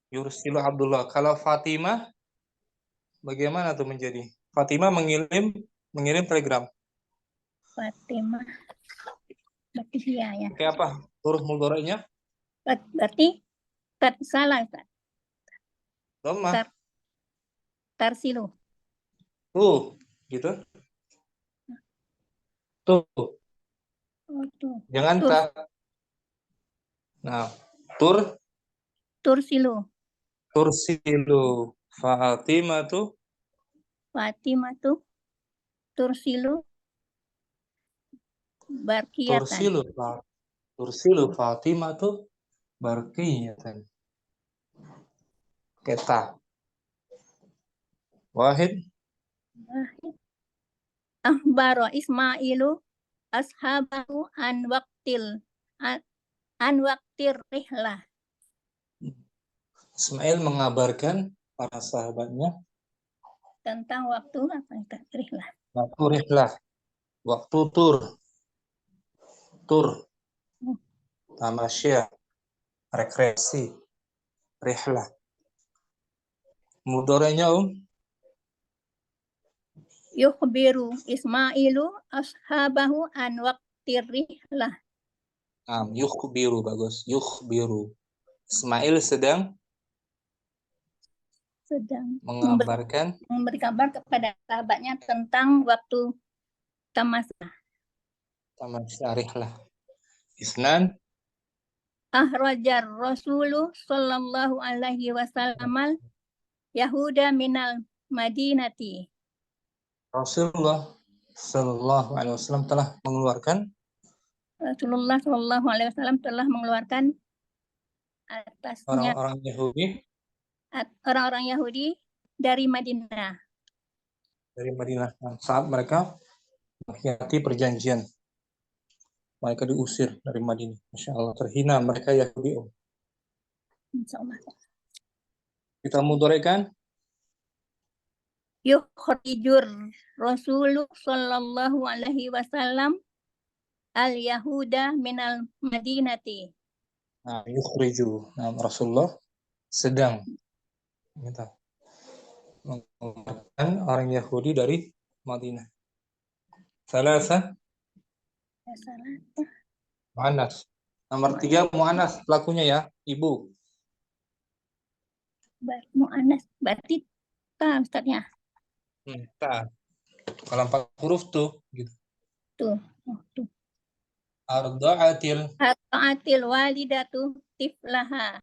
Yursilu Abdullah. Kalau Fatimah bagaimana tuh menjadi? Fatimah mengirim telegram. Fatimah. Berarti ya. Oke, apa? Huruf mudhari'nya? Berarti salah Ustaz. Dhammah. Tarsilu. Tuh, gitu. Tuh. Jangan tak. Nah, Tursilu. Fatimah tuh tursilu barkiyatan. Tursilu Fatimah tuh barkiyatan. Kita. Wahid. Ahbaro Ismailu ashabahu an waqtir rihlah. Ismail mengabarkan para sahabatnya tentang waktu rihlah. Waktu rihlah. Waktu tur. Tamasya. Rekreasi. Rihlah. Mudhari'nya Yukhbiru Ismailu ashabahu an waqtir rihlah. Yukhbiru, bagus. Yukhbiru. Ismail sedang mengabarkan, memberi kabar kepada sahabatnya tentang waktu tamasya rihlah. Isnan ahrajar Rasulu sallallahu alaihi wasallam Yahuda minal Madinati. Rasulullah sallallahu alaihi wasallam telah mengeluarkan atasnya orang-orang Yahudi dari Madinah. dari Madinah. Nah, saat mereka mengkhianati perjanjian, mereka diusir dari Madinah. Masya Allah, terhina mereka Yahudi. Insyaallah. Kita mudhari'kan Yukhrijur Rasulullah sallallahu alaihi wasallam al-Yahuda minal Madinati. Nah, yukhriju. Nah, Rasulullah sedang gitu, mengeluarkan orang Yahudi dari Madinah. Salasa Ya, salah. mu'annas. Nomor 3 mu'annas pelakunya ya, ibu. Mu'annas berarti ta Ustaznya. Ta. Kalau 4 huruf tuh gitu. Tuh. Oh, tuh. Arda'atil. Ata'atil walidatu tiflaha.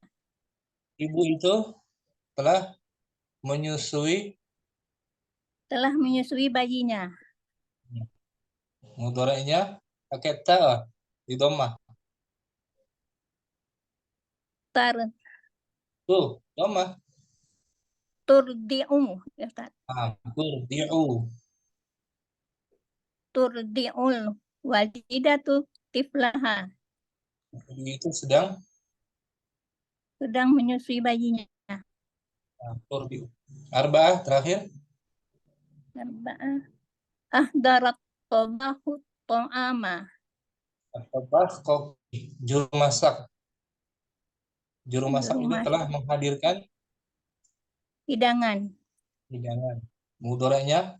Ibu itu telah menyusui Telah menyusui bayinya. mudhari'nya pakai ta di dhammah. Tuh, dhammah. Turdi'u. Ya, Ustaz. Turdi'u. Turdi'ul walidatu tiflaha. Itu sedang Menyusui bayinya. turdi'u. Arba'ah terakhir. Arba'ah. Ahdarat tabahu ta'ama. Tabah kopi, juru masak. Juru masak itu telah menghadirkan Hidangan. Mudhari'nya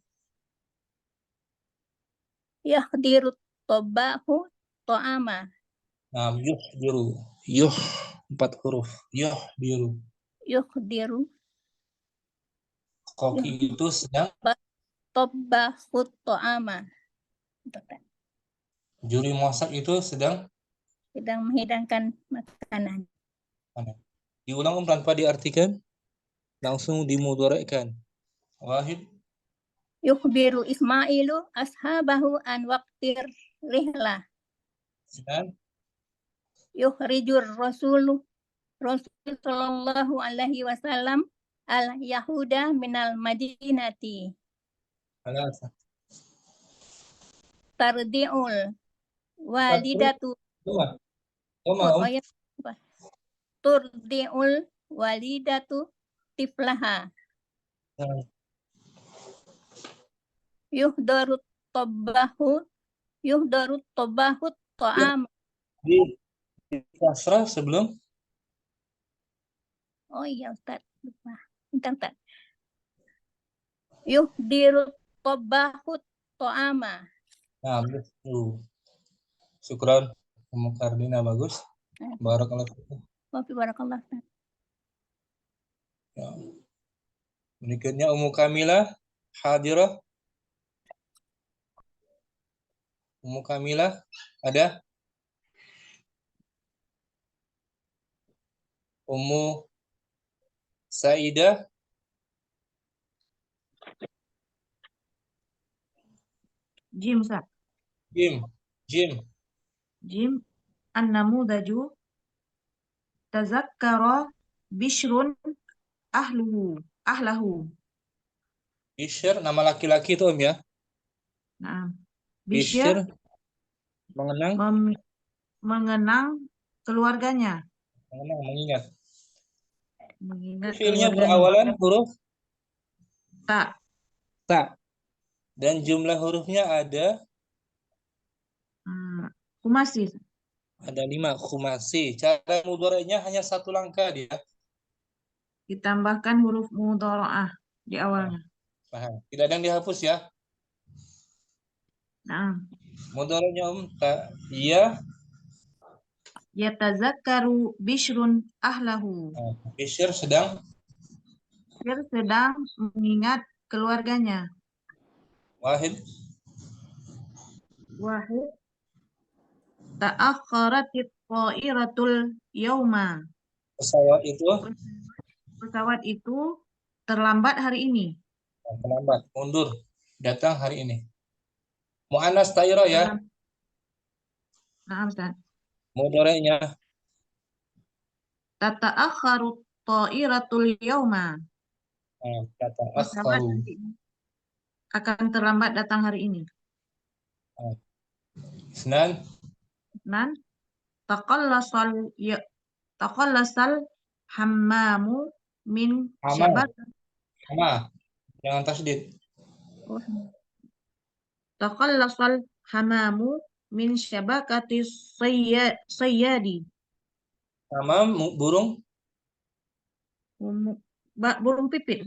Yahdiru tabahu ta'ama. nah, yuhdiru. 4 huruf. Yuhdiru. Yuhdiru Koki itu sedang tabahu ta'ama. juru masak itu sedang menghidangkan makanan. diulang tanpa diartikan, langsung dimudhari'kan. Wahid. Yukhbiru Ismailu ashabahu an waqtir rihlah. Yukhrijur Rasul sallallahu alaihi wasallam al Yahuda minal Madinati. Tardi'ul walidatu. Turdi'ul walidatu tiflaha. Yuhdaru tabahu ta'am. Di kasrah sebelum. Oh iya Ustaz, lupa. Bentar. Yuhdiru tabahu ta'ama. Nah, betul. Syukran. Ummu Kardina bagus. Barakallahu fikum. Barakallah. Ya. Berikutnya Ummu Kamilah hadirah. Ummu Kamilah ada? Ummu Saidah. Jim, Ustaz. Jim. An-namudaju tazakkara Bishrun ahlahu. Bishr nama laki-laki itu ya. Nah, Bishr mengenang keluarganya. Mengingat keluarganya. Fiilnya berawalan huruf Ta. Dan jumlah hurufnya ada khumasi. Ada 5 khumasi. Cara mudhari'nya hanya 1 langkah dia. Ditambahkan huruf mudhara'ah di awalnya. Paham. Tidak ada yang dihapus ya. Nah. Mudhari'nya ya. Yatazakkaru Bishrun ahlahu. Bishr sedang mengingat keluarganya. Wahid. Ta'akhkharatit ta'iratul yauma. Pesawat itu terlambat hari ini. Terlambat, mundur, datang hari ini. Mu'annas ta'ira ya. Nah, Ustaz. Mudhari'nya Tata'akhkharu ta'iratul yauma. Tata'akhkharu. akan terlambat datang hari ini. Isnan. Nan taqallasal hammamu min Hama. syabat. Hama. Jangan tasdid. Taqallasal hamamu min syabakati sayyadi. Hamam burung. Burung pipit.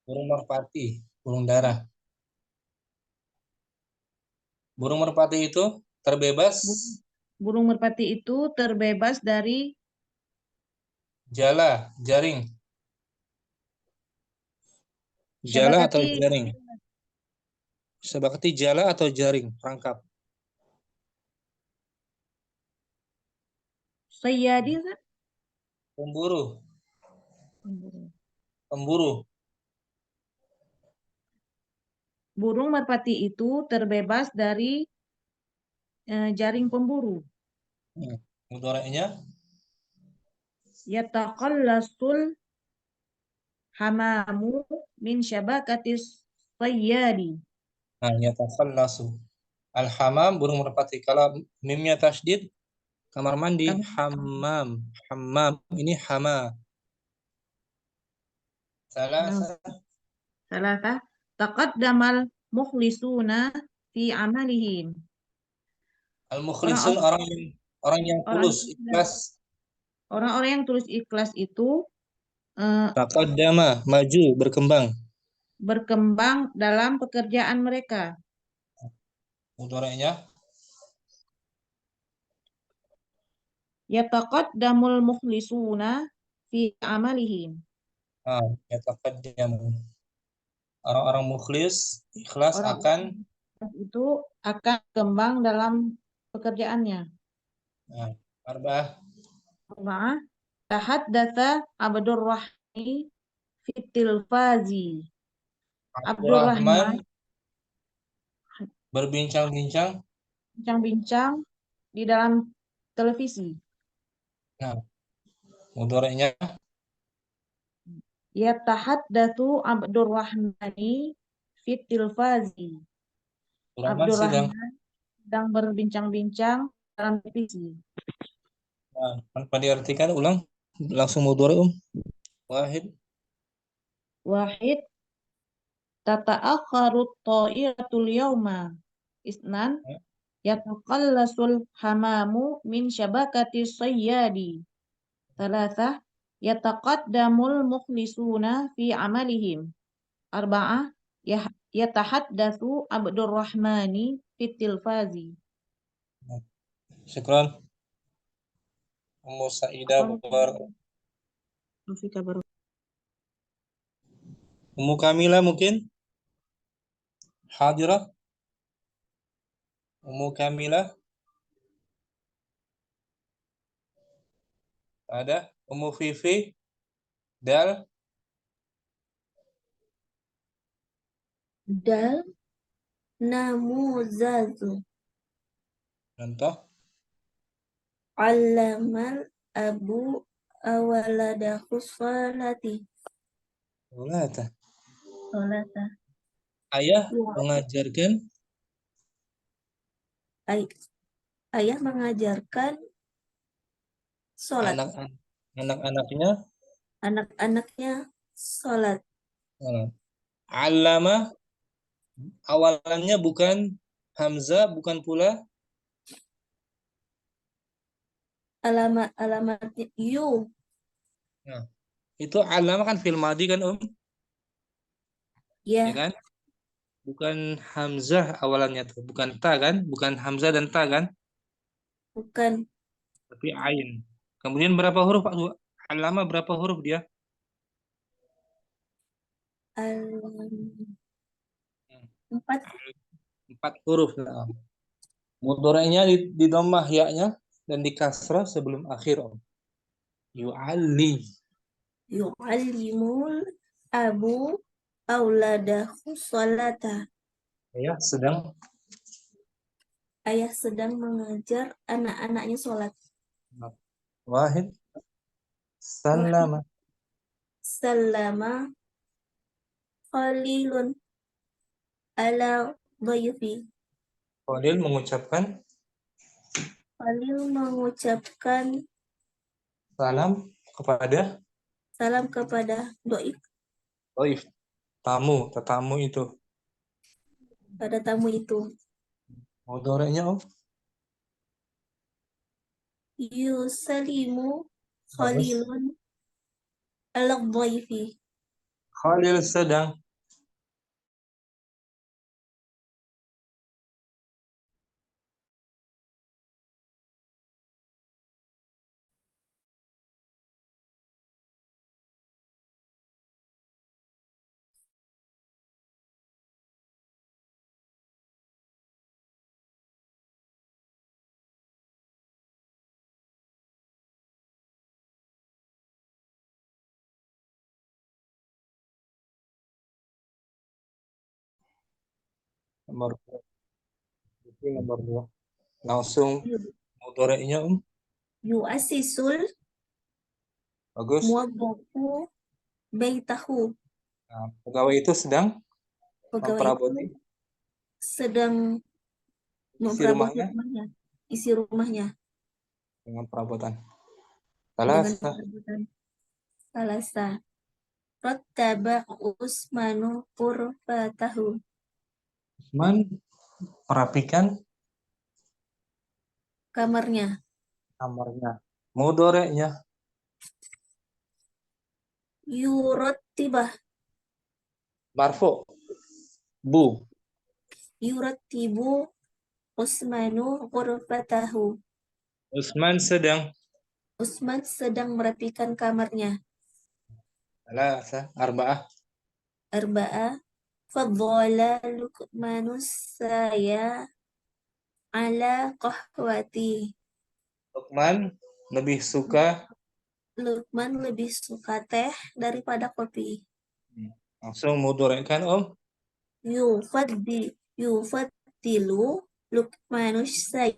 Burung merpati. Burung dara. Burung merpati itu terbebas. Burung merpati itu terbebas dari Jala, jaring. Jala atau syabakati jaring. Syabakati jala atau jaring, rangkap. sayyadi kan? Pemburu. Pemburu. Burung merpati itu terbebas dari jaring pemburu. Mudhari'nya Yataqallasul hamamu min syabakatis sayyadi. nah, yatakhallasu. Al-hamam burung merpati. Kalau mimnya tasdid, kamar mandi, hammam. Hammam ini hama. Salasa taqaddamal mukhlisuna fi amalihim. Al-mukhlisun orang yang tulus, ikhlas. Orang-orang yang tulus ikhlas itu Taqaddama, maju, berkembang dalam pekerjaan mereka. Mudhari'nya Yataqaddamul mukhlisuna fi amalihim. yataqaddamu. Orang-orang mukhlis, ikhlas akan itu akan kembang dalam pekerjaannya. Arba'ah. Tahaddatsa Abdurrahman fitil fazi. Abdurrahman berbincang-bincang di dalam televisi. Mudhari'nya Yatahaddatsu Abdurrahmani fitil fazi. Abdurrahman sedang berbincang-bincang dalam televisi. Tanpa diartikan ulang langsung mudhari' Wahid tata'akharu ta'iratul yawma. Isnan yataqallasul hamamu min syabakati sayyadi. Salasah yataqaddamul mukhlisuna fi amalihim. Arba'ah yatahaddatsu Abdurrahmani fit tilfazi. Syukran. Ummu Sa'idah Ummu Kamila mungkin hadirah. Ummu Kamila ada. Ummu Fifi dal namuzazu. Contoh. Allamal abu awaladahu sholati. Solata. Ayah mengajarkan sholat. Anak-anaknya sholat. Allama awalannya bukan hamzah, bukan pula alamatnya yu. Itu allama kan fil madi kan Ya kan? Bukan hamzah awalannya tuh, bukan ta kan? Bukan hamzah dan ta kan? Bukan. Tapi ain. Kemudian berapa huruf Pak? Allama berapa huruf dia? 4 huruf. Mudhari'nya di dhammah ya-nya dan di kasrah sebelum akhir Yu'allimul abu auladahu sholata. Ayah sedang mengajar anak-anaknya sholat. Wahid. Sallama. Qalilun. ala dhayfi. Khalil mengucapkan Khalil mengucapkan salam kepada salam kepada dhaif, dhaif, tetamu itu. pada tamu itu. Mudhari'nya Om? Yusalimu Bagus. Khalilun ala dhayfi. Khalil sedang nomor 2. Langsung mudhari'nya Om. Yu'assisul Bagus. muwaddafu baitahu. Nah, pegawai itu sedang Pegawai memperaboti itu sedang isi memperaboti rumahnya rumahnya, isi rumahnya dengan perabotan. dengan Salasa. perabotan. Salasa. Rattaba Usmanu qurfatahu. Usman merapikan Kamarnya. kamarnya. Mudhari'nya Yurattibah. marfu. Bu. Yurattibu Usmanu qurfatahu. Usman sedang. Usman sedang merapikan kamarnya. Salasa. Arba'ah. Arba'a. Fadhala Luqmanu saya ala qahwati. Luqman lebih suka. Luqman lebih suka teh daripada kopi. Langsung mudhari'kan Om. Yufaddilu Luqmanu saya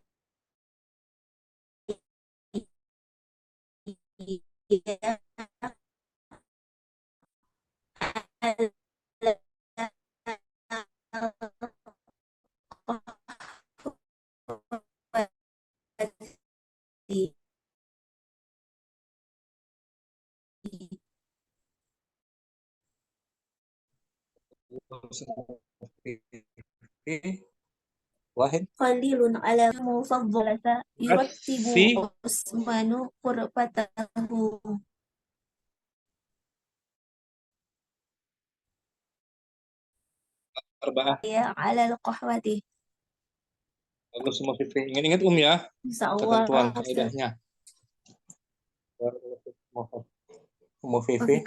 Wahid. Qalilun ala mufaddalata yurattibu Fi Usmanu qurfatahu. arba'ah. Ya ala al-qahwati. Bagus semua Fitri. Ingat-ingat ya Insyaallah. ketentuan kaidahnya. Ummu Fifi.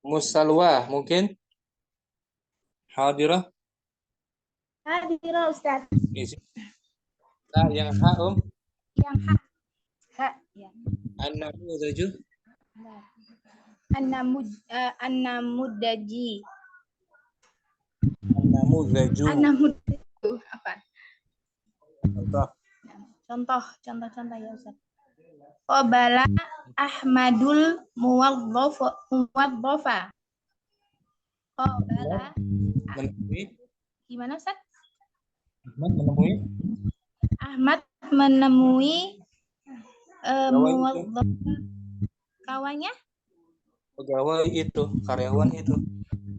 Musalwa mungkin hadirah. Hadirah Ustaz. Nah, yang ha Om. Yang ha ya. An-namuzaju. An-namudaji. An-namuzaju. Apa? Contoh. Contoh ya Ustaz. Qabala Ahmadul muwaddafa. Qabala Menemui. gimana Ustaz? Ahmad menemui. Ahmad menemui Pegawai kawannya. Pegawai itu, karyawan itu.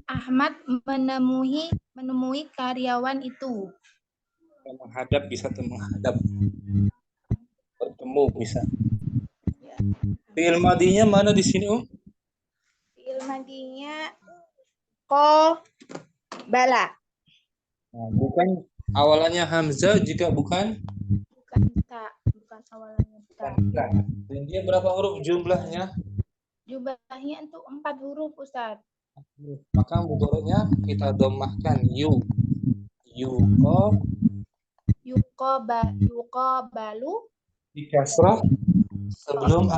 Ahmad menemui karyawan itu. Menghadap bisa tuh menghadap. Bertemu bisa. Fi'il madinya mana di sini Om? Fi'il madinya qabala. Nah, bukan awalannya hamzah jika bukan Bukan awalannya ta. Dan dia berapa huruf jumlahnya? Jumlahnya itu 4 huruf Ustaz. Maka mudhari'nya kita dhammahkan Yuqabalu di kasrah sebelum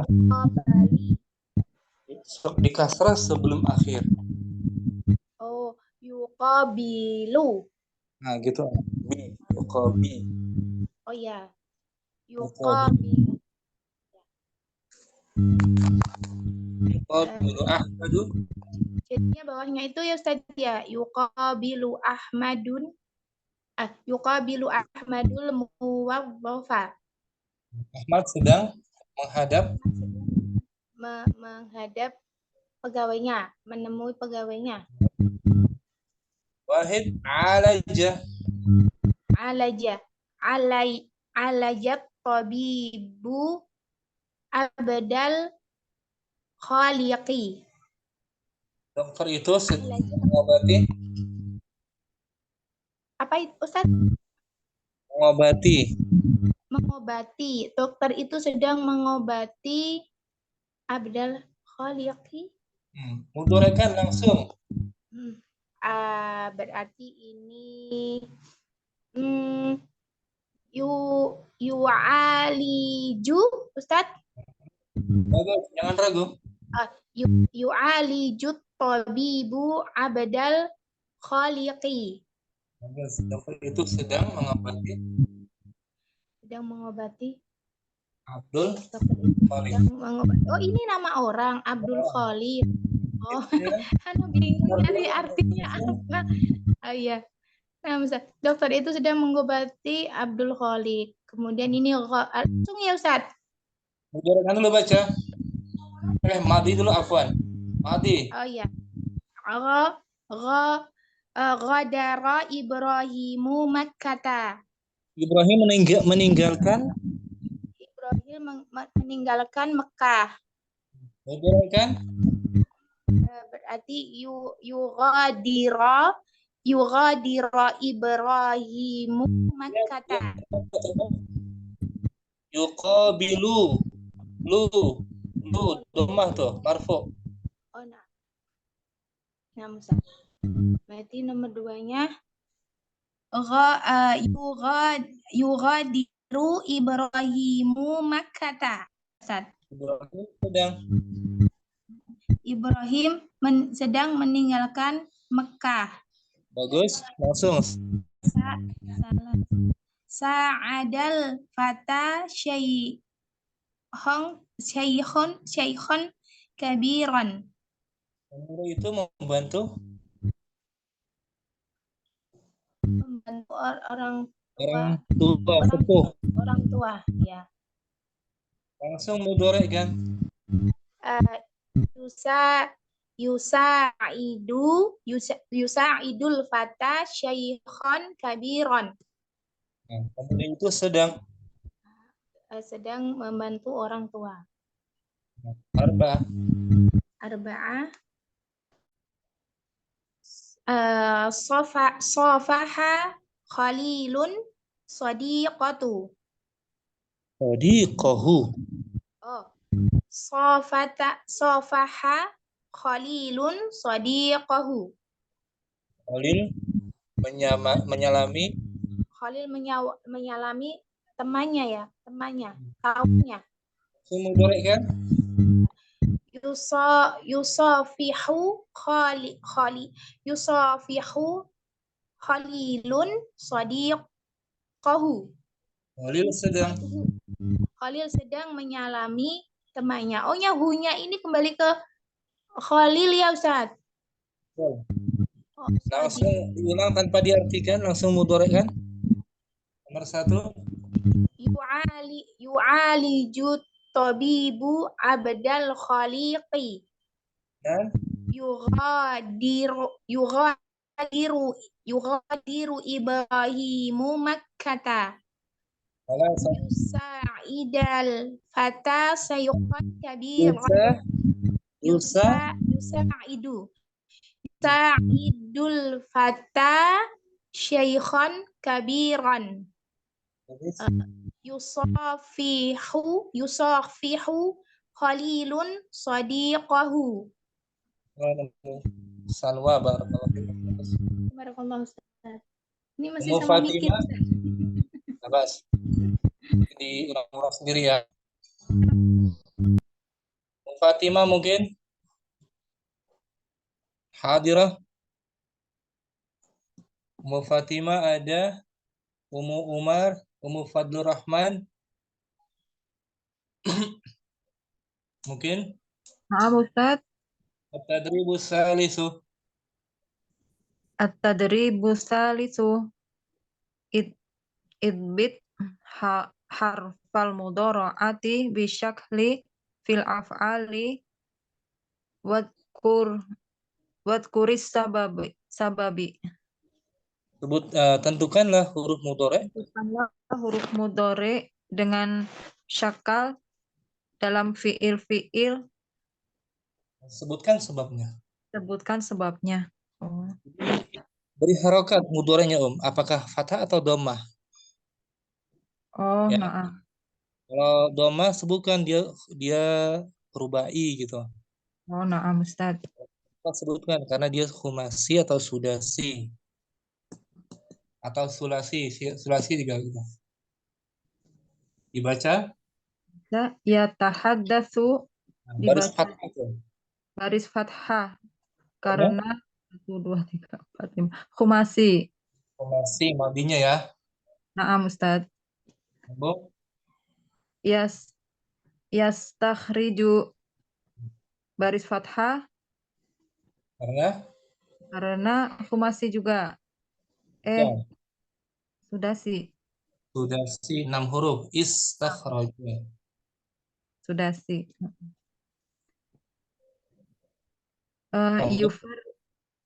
di kasrah sebelum akhir. Oh, yuqabilu. Nah, gitu. Yuqabi. Oh ya. Yuqabilu. Yuqabilu Ahmadu. Jadinya bawahnya itu ya Ustaz ya, yuqabilu Ahmadun, yuqabilu Ahmadul muwadhafa. Ahmad sedang menghadap Menghadap pegawainya, menemui pegawainya. Wahid alaja. Alaja, alajat tabibu abdal khaliqi. Dokter itu sedang mengobati Apa itu Ustaz? mengobati Mengobati. Dokter itu sedang mengobati abdal khaliqi. mudhorekan langsung. Berarti ini yu'aliju Ustaz. Bagus, jangan ragu. Yu'aliju tabibu abdal khaliqi. Bagus, dokter itu sedang mengobati Abdul Khalid. Oh, ini nama orang Abdul Khalid. Oh, anu bingung nyari artinya apa. Oh iya. Nah, Ustaz, dokter itu sedang mengobati Abdul Khalid. Kemudian ini langsung ya Ustaz. Mudhorekan dulu baca. Madi dulu afwan. Madi. Oh iya. Ghadara Ibrahimu Makkata. Ibrahim meninggalkan Meninggalkan Mekah. mudhorekan Berarti yughadira Ibrahimu Makkata. yuqabilu lu domah tuh marfu. Oh, nah. Nah, Ustaz. Berarti nomor 2-nya yughadiru Ibrahimu Makkata. Ustaz. Ibrahim sedang Ibrahim sedang meninggalkan Mekah. bagus, langsung. Sa'adal fata syaikhon kabiran. Guru itu membantu orang tua sepuh. Orang tua, ya. Langsung mudhore kan? Yusa'idul fata syaikhon kabiran. Nah, kemudian itu sedang Membantu orang tua. Arba'ah. Sofaha Khalilun Sadiqatu. Sadiqahu. Oh. Sofaha Khalilun Sadiqahu. Khalil menyalami Khalil menyalami temannya ya, kaumnya. Mudhore kan? Yusafihu Khalilun Sadiqahu. Khalil sedang menyalami temannya. Oh ya, hunya ini kembali ke Khalil ya Ustaz. Langsung diulang tanpa diartikan, langsung mudhore kan? Nomor 1. Yu'aliju tabibu abdal khaliqi. Dan yughadiru Ibrahimu Makkata. Yusa'idal fata sayuqan kabiran. Yusa'idul fata syaikhan kabiran. Yusafihu Khalilun Sadiqahu. Salwa Barakallahu Ustaz. Ini masih sama mikir Ustaz. Abbas. Di ulang-ulang sendiri ya. Fatimah mungkin hadirah. Ummu Fatimah ada, Ummu Umar, Ummu Fadlur Rahman. Mungkin? Maaf Ustaz. At-tadribu salisu. At-tadribu salisu idbit harfal mudora'ati bisyakli fil af'ali wadkuris sababi. Tentukanlah huruf mudhari Tentukanlah huruf mudhari dengan syakal dalam fiil-fiil. Sebutkan sebabnya. Sebutkan sebabnya. Oh. Beri harokat mudhari'nya apakah fathah atau dhammah? Oh, Ya. maaf. Kalau dhammah sebutkan dia rubai gitu. Oh, naam Ustaz. Kita sebutkan karena dia khumasi atau sudasi atau sulasi juga gitu. Dibaca Ya tahaddatsu baris dibaca fathah itu. baris fathah karena 1 2 3 4 5 khumasi. Khumasi madinya ya. Naam Ustaz. Bu. Yastakhriju baris fathah karena khumasi juga. Ya. Sudasi. Sudasi 6 huruf istakhraja. Sudasi.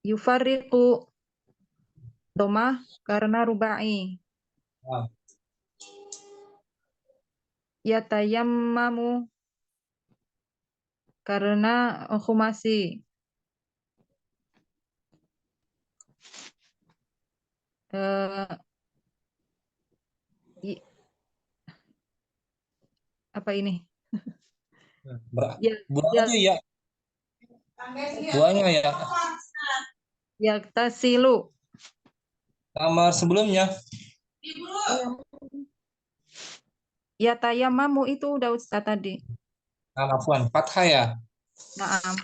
Yufariqu domah karena rubai. Yatayammamu karena khumasi. Apa ini? Buahnya ya. Buahnya ya. Yaktasilu. Kamar sebelumnya. Yatayammamu itu udah Ustaz tadi. Afwan, fathah ya. Naam.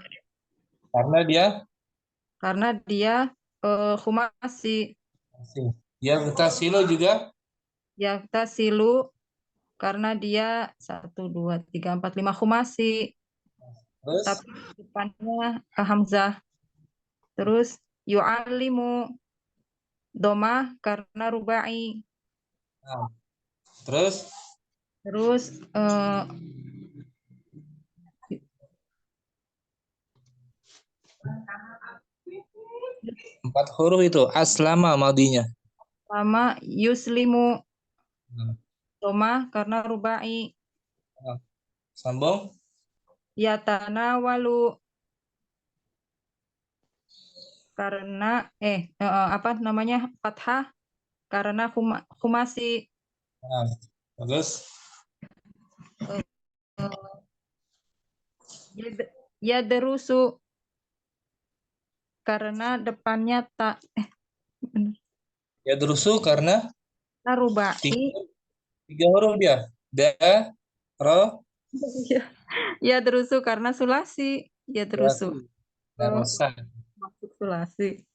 Karena dia khumasi. Yaktasilu juga. Yaktasilu karena dia 1 2 3 4 5 khumasi. Terus tapi depannya hamzah. Terus yu'allimu domah karena rubai. Terus 4 huruf itu aslama madinya. Sama yuslimu domah karena rubai. Sambung. Yatanawalu karena fathah karena khumasi. Terus Yadrusu karena depannya tak yadrusu karena rubai. 3 huruf dia. Ro. Yadrusu karena sulasi. Yadrusu. Masuk sulasi.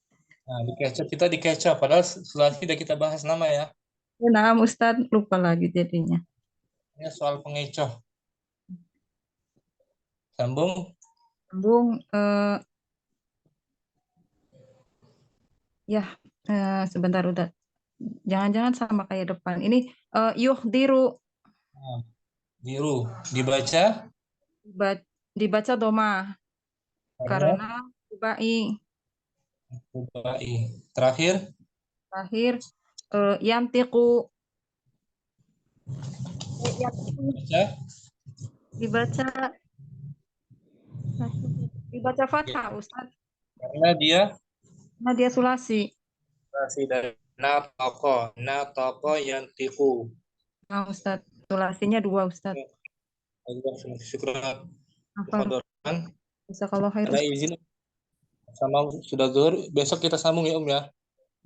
Nah, kita di kecap padahal sulasi sudah kita bahas nama ya. Nah, Ustaz lupa lagi jadinya. Ini soal pengecoh. Sambung. Sebentar udah. Jangan-jangan sama kayak depan. Ini yuhdiru. Diru dibaca Doma karena rubai. Terakhir yantiqu dibaca fathah Ustaz. Karena dia sulasi. Dari natoko yantiqu. Nah, Ustaz, sulasinya 2 Ustaz. Syukran. Jazakallahu khair. Ada izin sama sudah zuhur, besok kita sambung ya ya.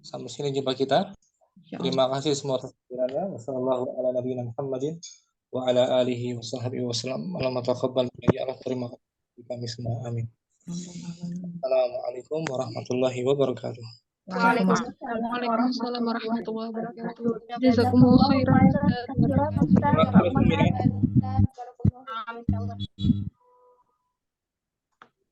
Sampai sini jumpa kita. Terima kasih semua atas kehadirannya. Wassallallahu ala nabiyina Muhammadin wa ala alihi wa sahbihi wasallam. Allahumma taqabbal ya Allah, terima kasih kami semua. Amin. Assalamualaikum warahmatullahi wabarakatuh. Waalaikumsalam warahmatullahi wabarakatuh. Jazakumullah khairan.